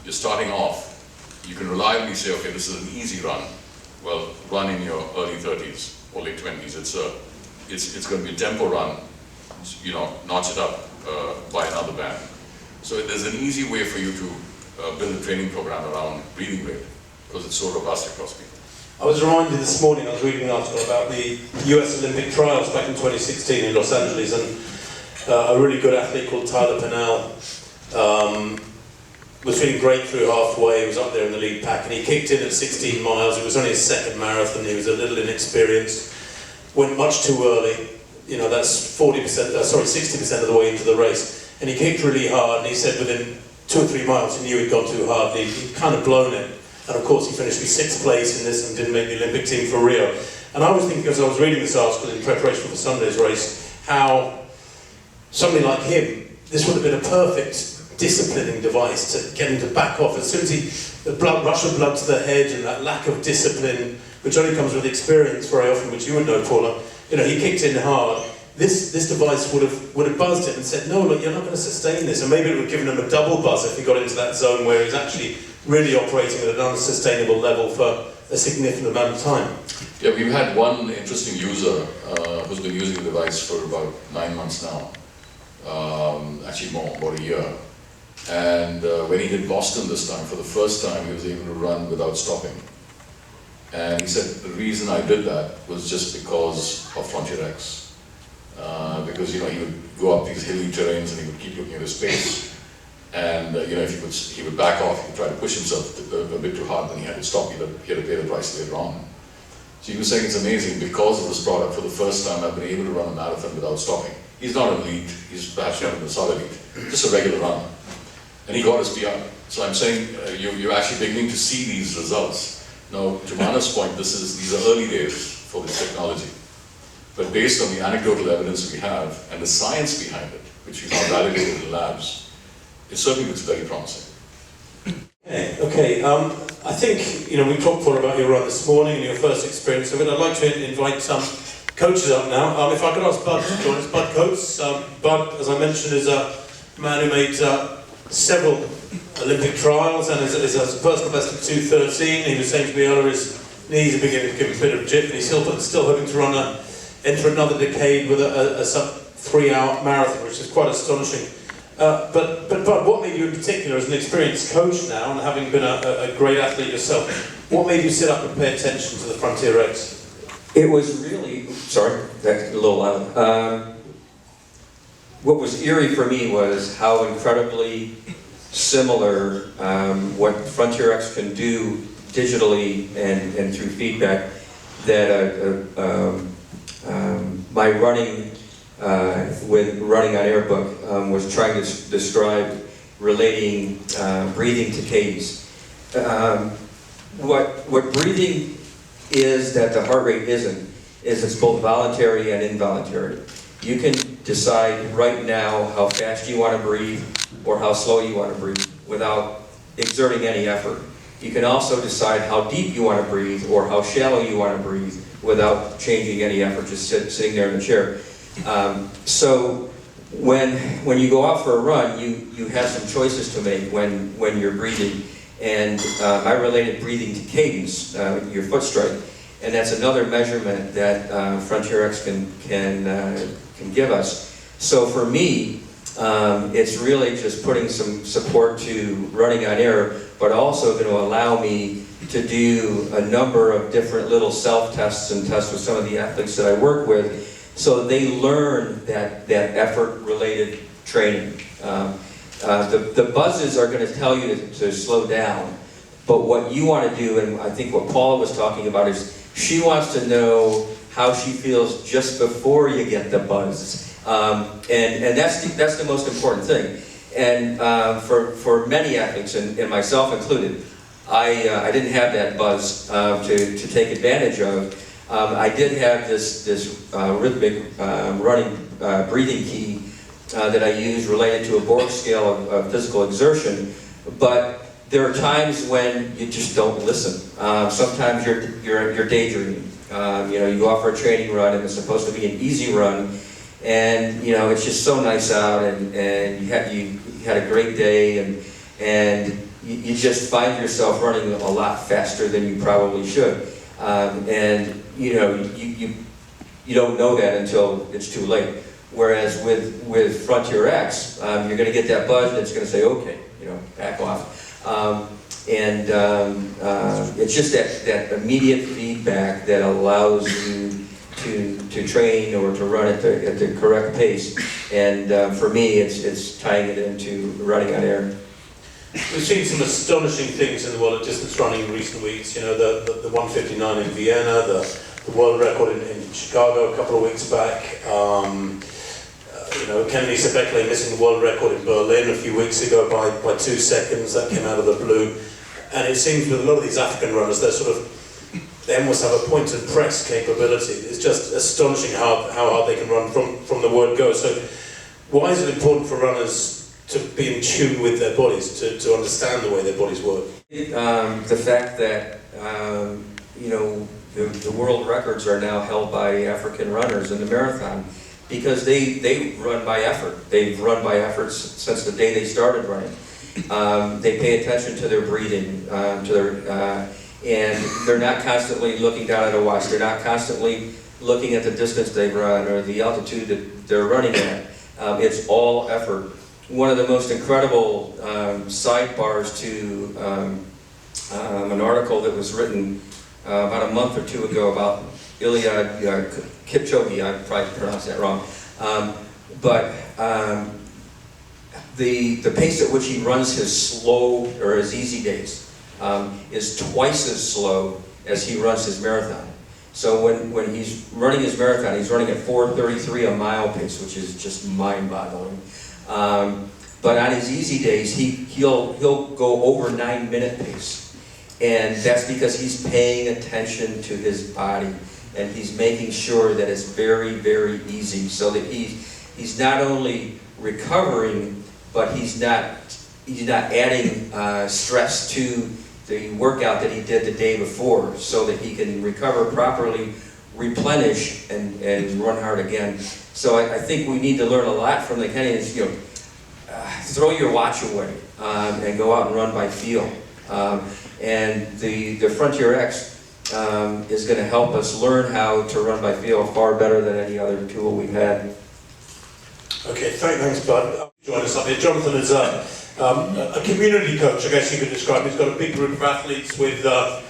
you're starting off, you can reliably say, okay, this is an easy run. Well, run in your early 30s or late 20s. It's going to be a tempo run, notch it up by another band. So there's an easy way for you to build a training program around breathing rate, because it's so robust across people. I was reminded this morning, I was reading an article about the US Olympic trials back in 2016 in Los Angeles, and a really good athlete called Tyler Pennell was feeling great through halfway. He was up there in the lead pack, and he kicked in at 16 miles. It was only his second marathon. He was a little inexperienced. Went much too early, that's 60% of the way into the race. And he kicked really hard, and he said within 2 or 3 miles he knew he'd gone too hard. He'd kind of blown it. And of course he finished with 6th place in this and didn't make the Olympic team for Rio. And I was thinking, as I was reading this article in preparation for Sunday's race, how somebody like him, this would have been a perfect disciplining device to get him to back off. As soon as the rush of blood to the head and that lack of discipline, which only comes with experience very often, which you would know, Paula, he kicked in hard. This device would have buzzed it and said, no, look, you're not going to sustain this. And maybe it would have given him a double buzz if he got into that zone where he's actually really operating at an unsustainable level for a significant amount of time. Yeah, we've had one interesting user who's been using the device for about 9 months now, actually more, about a year. And when he hit Boston this time, for the first time, he was able to run without stopping. And he said, the reason I did that was just because of Frontier X. Because, he would go up these hilly terrains and he would keep looking at his pace. And, if he would back off, he would try to push himself a bit too hard, then he had to stop, he had to pay the price later on. So he was saying it's amazing, because of this product, for the first time I've been able to run a marathon without stopping. He's not an elite, he's perhaps not in the sub-elite, just a regular run. And he got his PR. So I'm saying, you're actually beginning to see these results. Now, to Mana's point, these are early days for this technology. But based on the anecdotal evidence we have, and the science behind it, which we've now validated in the labs, it certainly looks very promising. Okay. I think, we talked more about your run this morning and your first experience of it. I'd like to invite some coaches up now. If I could ask Bud to join us. Bud Coates. Bud, as I mentioned, is a man who made several Olympic trials and is a personal best of 2:13. He was saying to me earlier his knees are beginning to give him a bit of a jip, and he's still hoping to enter another decade with a sub 3-hour marathon, which is quite astonishing. But Bud, what made you in particular, as an experienced coach now, and having been a great athlete yourself, what made you sit up and pay attention to the Frontier X? It was really, sorry, that's a little loud. What was eerie for me was how incredibly similar what Frontier X can do digitally and through feedback that my running with Running on Air book was trying to describe relating breathing to cadence. What breathing is that the heart rate isn't, is it's both voluntary and involuntary. You can decide right now how fast you want to breathe or how slow you want to breathe without exerting any effort. You can also decide how deep you want to breathe or how shallow you want to breathe without changing any effort, just sitting there in the chair. So when you go out for a run, you have some choices to make when you're breathing. And I related breathing to cadence, your foot strike. And that's another measurement that Frontier X can give us. So for me, it's really just putting some support to Running on Air, but also going to allow me to do a number of different little self-tests and tests with some of the athletes that I work with, so they learn that effort-related training. The buzzes are going to tell you to slow down, but what you want to do, and I think what Paula was talking about, is she wants to know how she feels just before you get the buzz. And that's the most important thing. And for many athletes, and myself included, I didn't have that buzz to take advantage of. I did have this rhythmic running breathing key that I use related to a Borg scale of physical exertion, but there are times when you just don't listen. Sometimes you're daydreaming. You go out for a training run and it's supposed to be an easy run, and it's just so nice out, and you had a great day, and you just find yourself running a lot faster than you probably should, and you don't know that until it's too late. Whereas with Frontier X, you're going to get that buzz and it's going to say, okay, back off. It's just that immediate feedback that allows you to train or to run at the correct pace. And for me, it's tying it into Running on Air. We've seen some astonishing things in the world of distance running in recent weeks. The 1:59 in Vienna, the world record in Chicago a couple of weeks back. Kennedy Sebekle missing the world record in Berlin a few weeks ago by 2 seconds. That came out of the blue. And it seems with a lot of these African runners, they almost have a point and press capability. It's just astonishing how hard they can run from the word go. So why is it important for runners to be in tune with their bodies, to understand the way their bodies work? The fact that the world records are now held by African runners in the marathon, because they run by effort. They've run by effort since the day they started running. They pay attention to their breathing, And they're not constantly looking down at a watch. They're not constantly looking at the distance they've run or the altitude that they're running at. It's all effort. One of the most incredible sidebars to an article that was written about a month or two ago about Iliad Kipchoge, I probably pronounced that wrong, but the pace at which he runs his slow or his easy days is twice as slow as he runs his marathon. So when he's running his marathon, he's running at 4:33 a mile pace, which is just mind-boggling. But on his easy days, he'll go over 9-minute pace, and that's because he's paying attention to his body, and he's making sure that it's very, very easy, so that he's not only recovering, but he's not adding stress to the workout that he did the day before, so that he can recover properly, replenish, and run hard again. So I think we need to learn a lot from the Kenyans. You know, throw your watch away and go out and run by feel. And the Frontier X is going to help us learn how to run by feel far better than any other tool we've had. Okay, thanks, Bud. Join us up here. Jonathan is a community coach, I guess you could describe. He's got a big group of athletes with a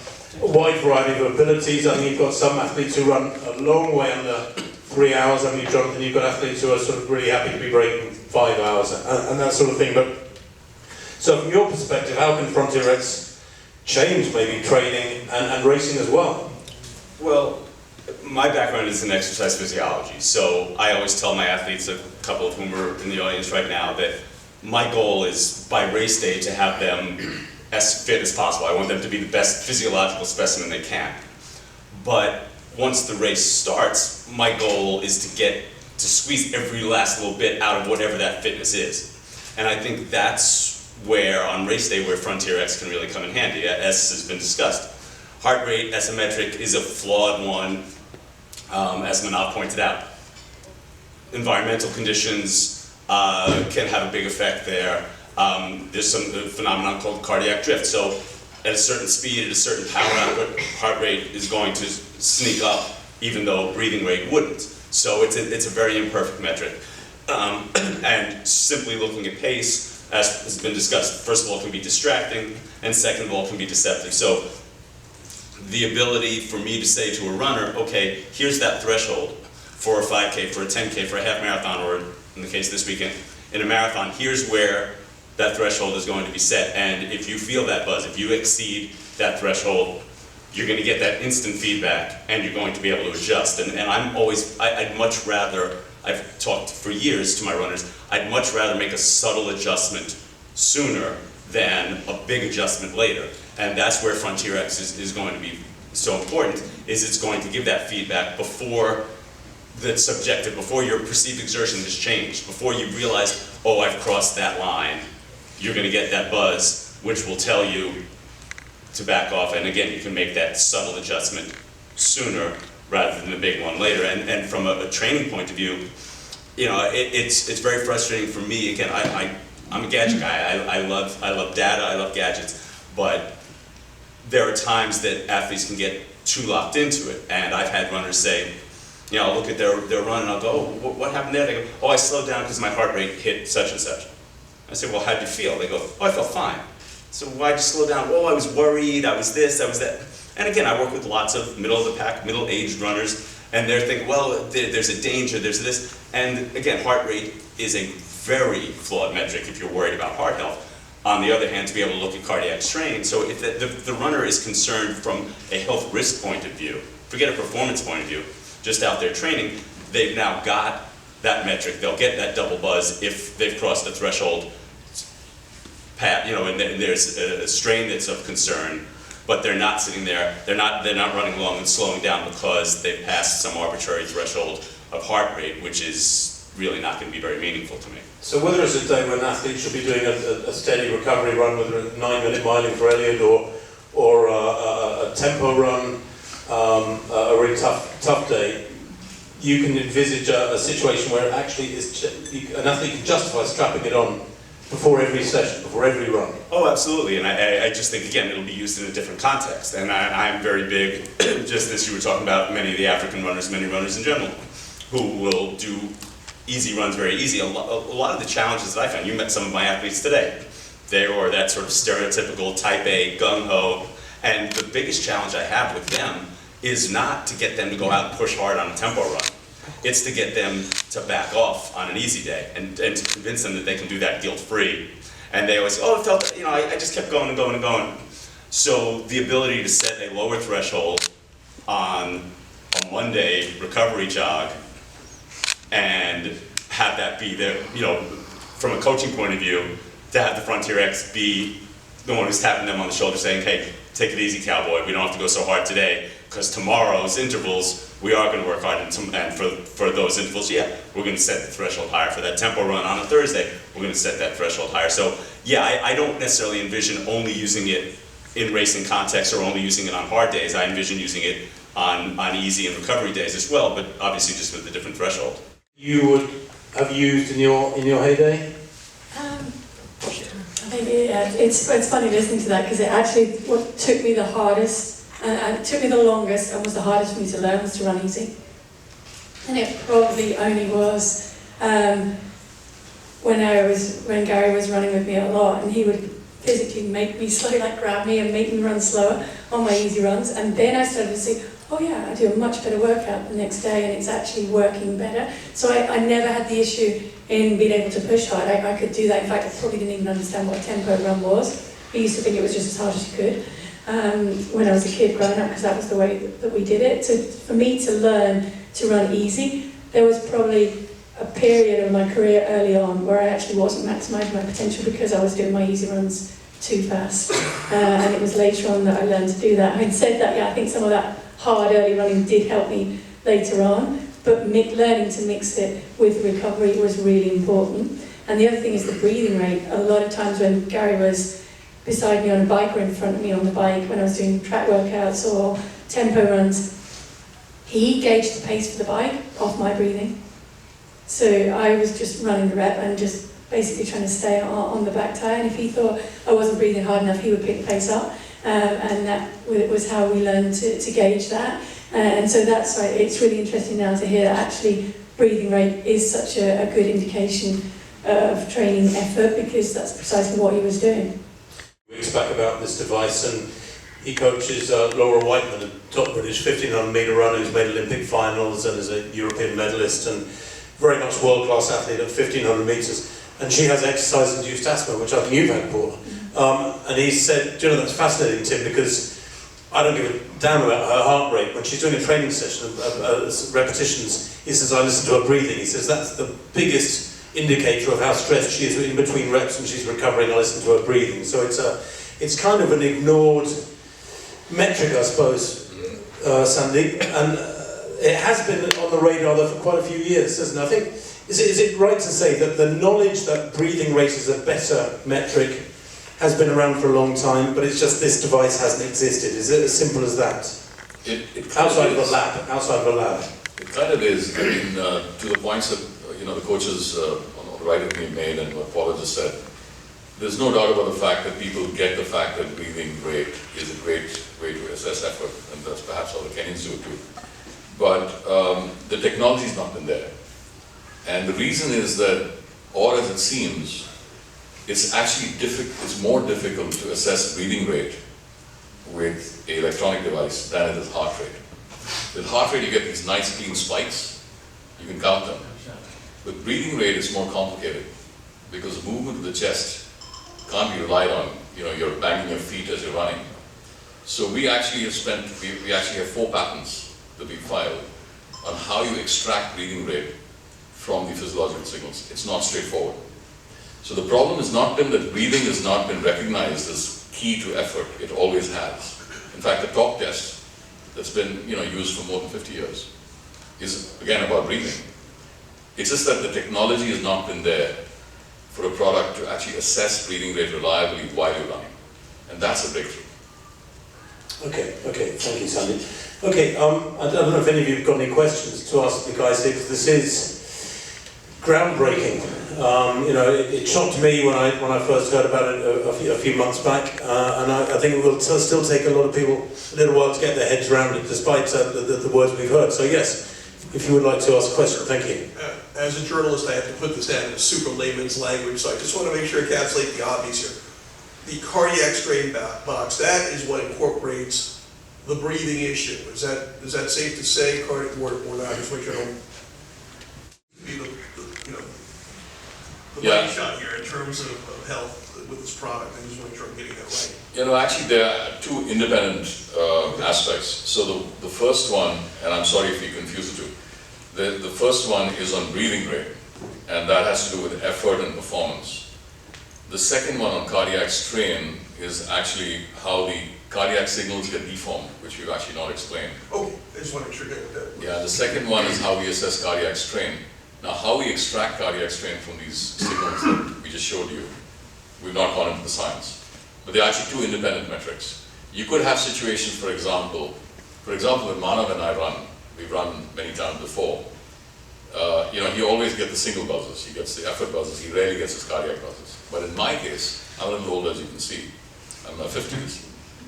wide variety of abilities. I think you've got some athletes who run a long way under 3 hours. I mean, Jonathan, you've got athletes who are sort of really happy to be breaking 5 hours and that sort of thing. But so from your perspective, how can Frontier X change maybe training and racing as well? Well, my background is in exercise physiology, so I always tell my athletes, a couple of whom are in the audience right now, that my goal is by race day to have them as fit as possible. I want them to be the best physiological specimen they can. But once the race starts, my goal is to squeeze every last little bit out of whatever that fitness is. And I think that's where, on race day, where Frontier X can really come in handy, as has been discussed. Heart rate as a metric is a flawed one, as Manav pointed out. Environmental conditions can have a big effect there. There's some phenomenon called cardiac drift. So at a certain speed, at a certain power output, heart rate is going to sneak up, even though breathing rate wouldn't. So it's a very imperfect metric. And simply looking at pace, as has been discussed, first of all, can be distracting, and second of all, can be deceptive. So the ability for me to say to a runner, okay, here's that threshold for a 5K, for a 10K, for a half marathon, or in the case this weekend, in a marathon, here's where that threshold is going to be set. And if you feel that buzz, if you exceed that threshold, you're going to get that instant feedback, and you're going to be able to adjust. And I'd much rather, I've talked for years to my runners, I'd much rather make a subtle adjustment sooner than a big adjustment later. And that's where Frontier X is going to be so important, is it's going to give that feedback before that's subjective, before your perceived exertion has changed, before you realize, oh, I've crossed that line. You're going to get that buzz, which will tell you to back off. And again, you can make that subtle adjustment sooner rather than the big one later. And from a training point of view, you know, it's very frustrating for me. Again, I'm a gadget guy. I love data. I love gadgets. But there are times that athletes can get too locked into it. And I've had runners say, you know, I'll look at their run and I'll go, oh, what happened there? They go, oh, I slowed down because my heart rate hit such and such. I say, well, how'd you feel? They go, oh, I felt fine. So why'd you slow down? Oh, I was worried, I was this, I was that. And again, I work with lots of middle-of-the-pack, middle-aged runners, and they're thinking, well, there's a danger, there's this. And again, heart rate is a very flawed metric if you're worried about heart health. On the other hand, to be able to look at cardiac strain, so if the runner is concerned from a health risk point of view, forget a performance point of view, just out there training, they've now got that metric. They'll get that double buzz if they've crossed the threshold, you know, and there's a strain that's of concern, but they're not sitting there, they're not running along and slowing down because they've passed some arbitrary threshold of heart rate, which is really not going to be very meaningful to me. So whether it's a day when athletes should be doing a steady recovery run, whether it's a 9-minute miling for Elliot or a tempo run, a really tough day, you can envisage a situation where actually an athlete can justify strapping it on before every session, before every run? Oh, absolutely, and I just think, again, it'll be used in a different context, and I'm very big, just as you were talking about, many of the African runners, many runners in general, who will do easy runs very easy. A lot of the challenges that I found, you met some of my athletes today, they were that sort of stereotypical type A, gung-ho, and the biggest challenge I have with them is not to get them to go out and push hard on a tempo run. It's to get them to back off on an easy day and to convince them that they can do that guilt-free. And they always say, oh, it felt, I just kept going and going and going. So the ability to set a lower threshold on a Monday recovery jog and have that be the, from a coaching point of view, to have the Frontier X be the one who's tapping them on the shoulder saying, hey, take it easy, cowboy, we don't have to go so hard today, because tomorrow's intervals, we are going to work hard, and for those intervals, yeah, we're going to set the threshold higher. For that tempo run on a Thursday, we're going to set that threshold higher. So yeah, I don't necessarily envision only using it in racing context or only using it on hard days. I envision using it on easy and recovery days as well, but obviously just with a different threshold. You would have used in your heyday? It's funny listening to that, because it actually, what took me the hardest, and it took me the longest and was the hardest for me to learn, was to run easy. And it probably only was when Gary was running with me a lot, and he would physically make me slow, like grab me and make me run slower on my easy runs, and then I started to see, oh yeah, I do a much better workout the next day and it's actually working better. So I never had the issue in being able to push hard. I could do that. In fact, I probably didn't even understand what a tempo run was. I used to think it was just as hard as you could when I was a kid growing up, because that was the way that we did it. So for me to learn to run easy, there was probably a period of my career early on where I actually wasn't maximising my potential because I was doing my easy runs too fast. And it was later on that I learned to do that. Having said that, yeah, I think some of that hard early running did help me later on, but learning to mix it with recovery was really important. And the other thing is the breathing rate. A lot of times when Gary was beside me on a bike or in front of me on the bike, when I was doing track workouts or tempo runs, he gauged the pace for the bike off my breathing. So I was just running the rep and just basically trying to stay on the back tire, and if he thought I wasn't breathing hard enough, he would pick the pace up. And that was how we learned to gauge that. And so that's why it's really interesting now to hear that actually breathing rate is such a good indication of training effort, because that's precisely what he was doing. Weeks back about this device, and he coaches Laura Whiteman, a top British 1500 metre runner who's made Olympic finals and is a European medalist and very much world-class athlete at 1500 metres. And she has exercise-induced asthma, which I think you've had, Paula. And he said, do you know, that's fascinating, Tim, because I don't give a damn about her heart rate. When she's doing a training session of repetitions, he says, I listen to her breathing. He says, that's the biggest indicator of how stressed she is in between reps and she's recovering. I listen to her breathing. So it's kind of an ignored metric, I suppose, Sandeep. And it has been on the radar for quite a few years, hasn't it? I think, is it right to say that the knowledge that breathing rate is a better metric has been around for a long time, but it's just this device hasn't existed? Is it as simple as that? Outside of a lab. It kind of is. I mean, to the points that the coaches on the right of me made and what Paula just said, there's no doubt about the fact that people get the fact that breathing rate is a great way to assess effort, and that's perhaps how the Kenyans do it too. But the technology's not been there. And the reason is that, or as it seems, it's actually it's more difficult to assess breathing rate with an electronic device than it is heart rate. With heart rate, you get these nice clean spikes. You can count them. With breathing rate, it's more complicated because the movement of the chest can't be relied on. You're banging your feet as you're running. So we actually have we actually have 4 patents that we filed on how you extract breathing rate from the physiological signals. It's not straightforward. So the problem has not been that breathing has not been recognized as key to effort. It always has. In fact, the talk test that's been used for more than 50 years is again about breathing. It's just that the technology has not been there for a product to actually assess breathing rate reliably while you're running. And that's a breakthrough. Okay, thank you, Sandy. Okay, I don't know if any of you have got any questions to ask the guys here, because this is groundbreaking. You know, it shocked me when I first heard about it a few months back, and I think it will still take a lot of people a little while to get their heads around it, despite the words we've heard. So yes, if you would like to ask a question, thank you. As a journalist, I have to put this down in a super layman's language, so I just want to make sure I encapsulate the obvious here. The cardiac strain box, that is what incorporates the breathing issue. Is that safe to say, or not? Just make sure I don't be the money shot here in terms of health with this product. I just want to make sure I'm getting that right. You know, actually there are two independent aspects. So the first one, and I'm sorry if you confuse the two, the first one is on breathing rate, and that has to do with effort and performance. The second one on cardiac strain is actually how the cardiac signals get deformed, which we've actually not explained. Okay, I just want to make sure I get that. Yeah, the second one is how we assess cardiac strain. Now, how we extract cardiac strain from these signals that we just showed you, we've not gone into the science. But they're actually two independent metrics. You could have situations, for example, when Manav and I run, we've run many times before, you know, he always gets the single buzzes, he gets the effort buzzes, he rarely gets his cardiac buzzes. But in my case, I'm a little older, as you can see, I'm in my 50s.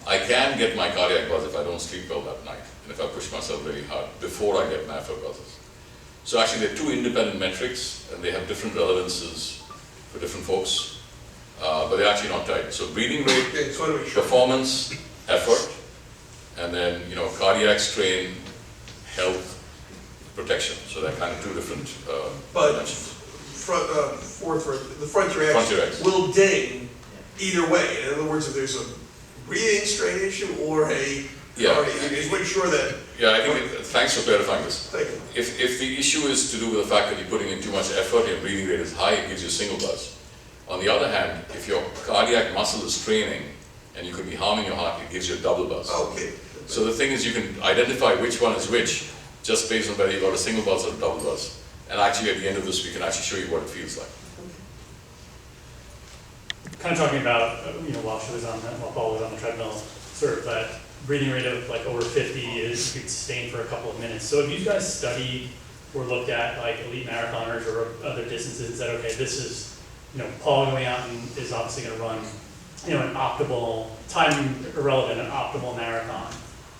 I can get my cardiac buzz if I don't sleep well that night, and if I push myself really hard, before I get my effort buzzes. So actually they're two independent metrics, and they have different relevances for different folks, but they're actually not tied. So breathing rate, performance, effort, and then, you know, cardiac strain, health, protection. So they're kind of two different dimensions. The frontier X will ding either way. In other words, if there's a breathing strain issue or a cardiac, just make sure that. Yeah, I think, thanks for clarifying this. Thank you. If the issue is to do with the fact that you're putting in too much effort, your breathing rate is high, it gives you a single buzz. On the other hand, if your cardiac muscle is straining and you could be harming your heart, it gives you a double buzz. Okay. So the thing is, you can identify which one is which just based on whether you got a single buzz or a double buzz. And actually, at the end of this, we can actually show you what it feels like. Kind of talking about, you know, while Paula was on the treadmill, sort of that breathing rate of like over 50 is you could sustain for a couple of minutes. So have you guys studied or looked at like elite marathoners or other distances and said, okay, this is, you know, Paula going out and is obviously going to run, you know, an optimal, time irrelevant, an optimal marathon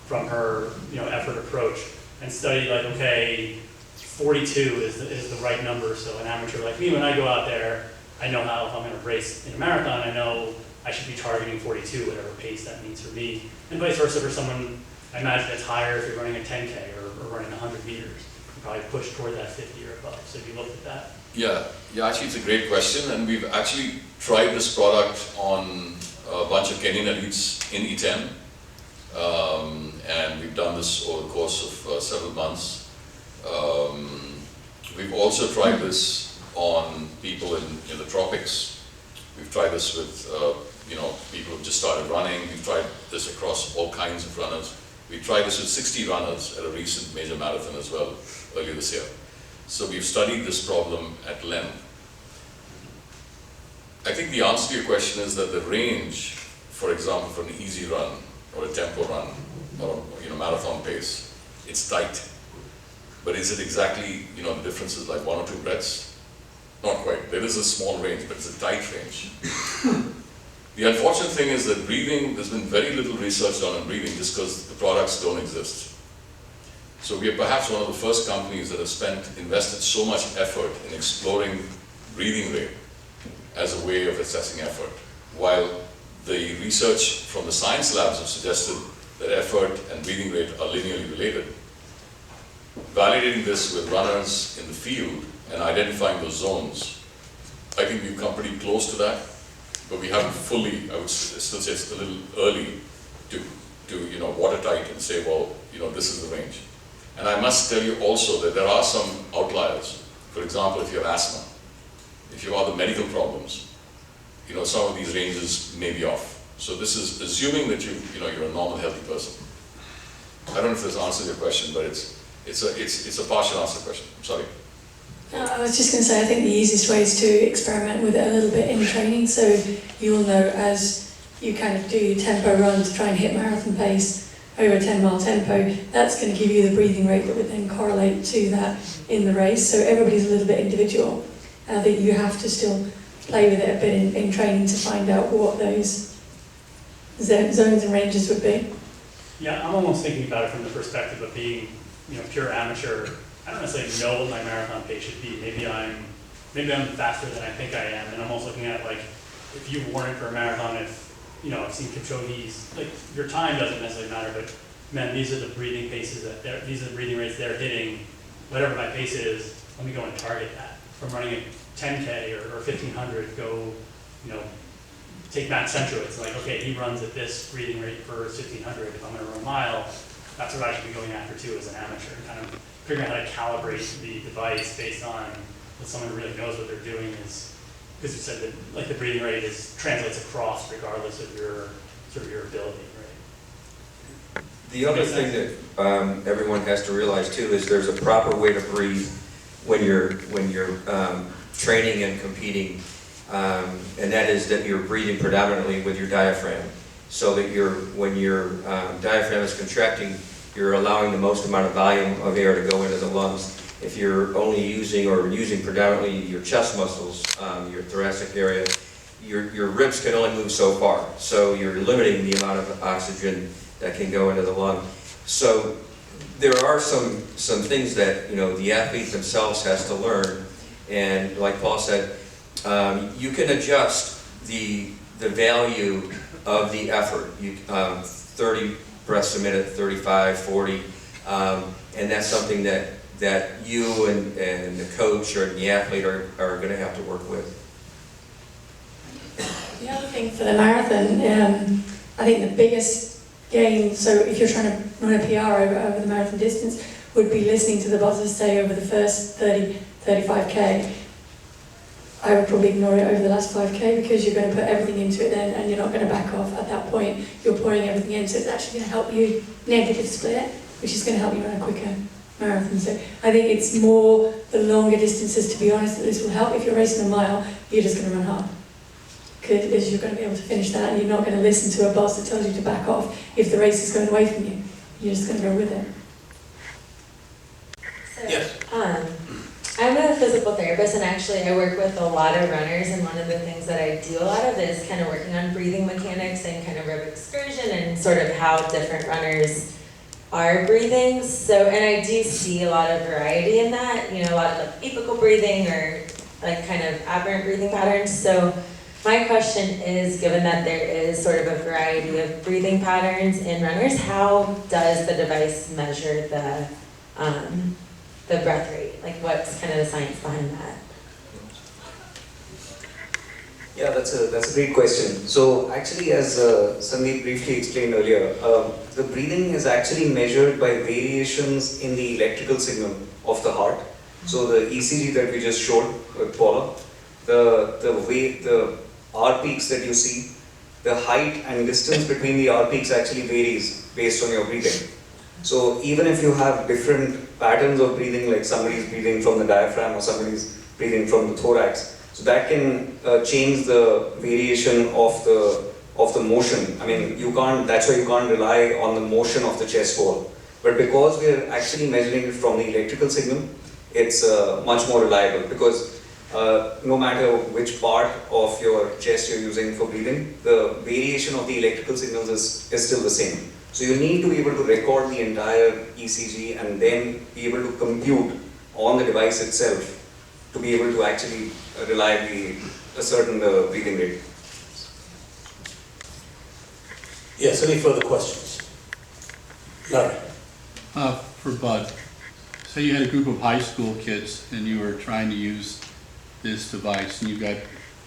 from her, you know, effort approach, and study like, okay, 42 is the right number. So an amateur like me, when I go out there, I know how, if I'm going to race in a marathon, I know I should be targeting 42, whatever pace that means for me. And vice versa for someone, I imagine it's higher if you're running a 10K or running 100 meters. You probably push toward that 50 or above. So have you looked at that? Yeah, actually it's a great question, and we've actually tried this product on a bunch of Kenyan elites in E10, and we've done this over the course of several months. We've also tried this on people in the tropics. We've tried this with you know, people who've just started running. We've tried this across all kinds of runners. We tried this with 60 runners at a recent major marathon as well, earlier this year. So we've studied this problem at length. I think the answer to your question is that the range, for example, for an easy run or a tempo run or, you know, marathon pace, it's tight. But is it exactly, you know, the difference is like 1 or 2 breaths? Not quite. There is a small range, but it's a tight range. The unfortunate thing is that breathing, there's been very little research done on breathing just because the products don't exist. So we are perhaps one of the first companies that have invested so much effort in exploring breathing rate as a way of assessing effort, while the research from the science labs have suggested that effort and breathing rate are linearly related. Validating this with runners in the field and identifying those zones, I think we've come pretty close to that, but we haven't fully, I would still say it's a little early to you know, watertight and say, well, you know, this is the range. And I must tell you also that there are some outliers. For example, if you have asthma, if you have other medical problems, you know, some of these ranges may be off. So this is assuming that you're a normal, healthy person. I don't know if this answers your question, but it's a partial answer question. I'm sorry. I was just going to say, I think the easiest way is to experiment with it a little bit in training, so you'll know as you kind of do your tempo run to try and hit marathon pace over a 10-mile tempo, that's going to give you the breathing rate that would then correlate to that in the race, so everybody's a little bit individual. I think you have to still play with it a bit in training to find out what those zones and ranges would be. Yeah, I'm almost thinking about it from the perspective of being, pure amateur. I don't necessarily know what my marathon pace should be. Maybe I'm faster than I think I am, and I'm also looking at like, if you warrant for a marathon, I've seen Kipchoge's, like, your time doesn't necessarily matter, but man, these are the breathing paces these are the breathing rates they're hitting. Whatever my pace is, let me go and target that. If I'm running a 10K or 1500, go, take Matt Centro. It's like, okay, he runs at this breathing rate for 1500. If I'm going to run a mile, that's what I should be going after too as an amateur. And kind of figuring out how to calibrate the device based on what someone who really knows what they're doing is, because you said that like the breathing rate translates across regardless of your ability, right? The other thing that everyone has to realize too is there's a proper way to breathe when you're training and competing, and that is that you're breathing predominantly with your diaphragm, so that when your diaphragm is contracting, you're allowing the most amount of volume of air to go into the lungs. If you're only using predominantly your chest muscles, your thoracic area, your ribs can only move so far, so you're limiting the amount of oxygen that can go into the lung. So there are some things that the athlete themselves has to learn, and like Paul said, you can adjust the value of the effort. 30 breaths a minute, 35, 40, and that's something that you and the coach or the athlete are going to have to work with. The other thing for the marathon, I think the biggest gain, so if you're trying to run a PR over the marathon distance, would be listening to the buzzers say over the first 35k. I would probably ignore it over the last 5k because you're going to put everything into it then and you're not going to back off at that point. You're pouring everything in, so it's actually going to help you negative split, which is going to help you run a quicker marathon. So I think it's more the longer distances, to be honest, that this will help. If you're racing a mile, you're just going to run hard, because you're going to be able to finish that and you're not going to listen to a boss that tells you to back off if the race is going away from you. You're just going to go with it. So, Yes. I'm a physical therapist, and actually I work with a lot of runners, and one of the things that I do a lot of is kind of working on breathing mechanics and kind of rope excursion and sort of how different runners are breathing. So, and I do see a lot of variety in that, a lot of like apical breathing or like kind of aberrant breathing patterns. So my question is, given that there is sort of a variety of breathing patterns in runners, how does the device measure the breath rate? Like, what's kind of the science behind that? Yeah, that's a great question. So actually, as Sandeep briefly explained earlier, the breathing is actually measured by variations in the electrical signal of the heart. So the ECG that we just showed with Paula, the way the R peaks that you see, the height and distance between the R peaks actually varies based on your breathing. So even if you have different patterns of breathing, like somebody's breathing from the diaphragm or somebody's breathing from the thorax, so that can change the variation of the motion. I mean, that's why you can't rely on the motion of the chest wall. But because we're actually measuring it from the electrical signal, it's much more reliable, because no matter which part of your chest you're using for breathing, the variation of the electrical signals is still the same. So you need to be able to record the entire ECG and then be able to compute on the device itself to be able to actually reliably ascertain the breathing rate. Yes, any further questions? Larry? For Bud, say you had a group of high school kids and you were trying to use this device and you got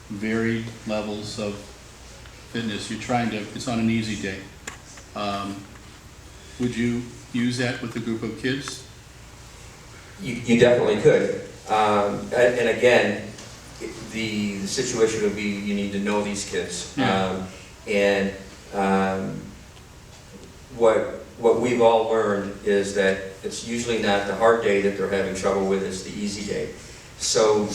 varied levels of fitness. It's on an easy day. Would you use that with a group of kids? You definitely could. And again, the situation would be you need to know these kids. Yeah. What we've all learned is that it's usually not the hard day that they're having trouble with, it's the easy day. So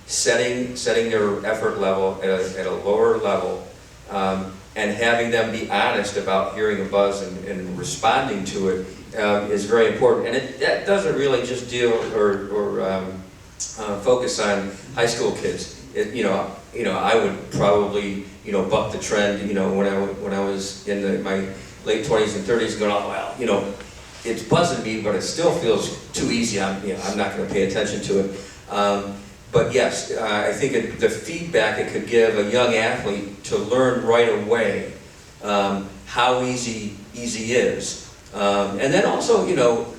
setting their effort level at a lower level, and having them be honest about hearing a buzz and responding to it is very important. And that doesn't really just deal or focus on high school kids. I would probably, buck the trend, when I was in my late 20s and 30s going, oh, well, it's buzzing me, but it still feels too easy. I'm not going to pay attention to it. But yes, I think the feedback it could give a young athlete to learn right away how easy is. And then also,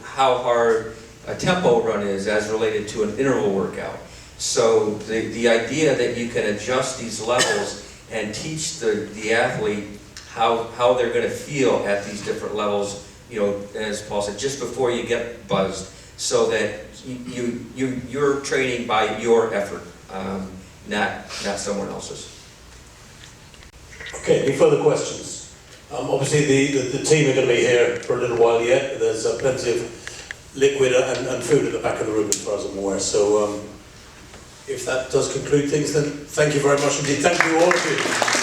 how hard a tempo run is as related to an interval workout. So the idea that you can adjust these levels and teach the athlete how they're going to feel at these different levels, as Paul said, just before you get buzzed, so that you're training by your effort, not someone else's. Okay, any further questions? Obviously the team are going to be here for a little while yet. There's plenty of liquid and food at the back of the room as far as I'm aware. So if that does conclude things, then thank you very much indeed. Thank you all of you.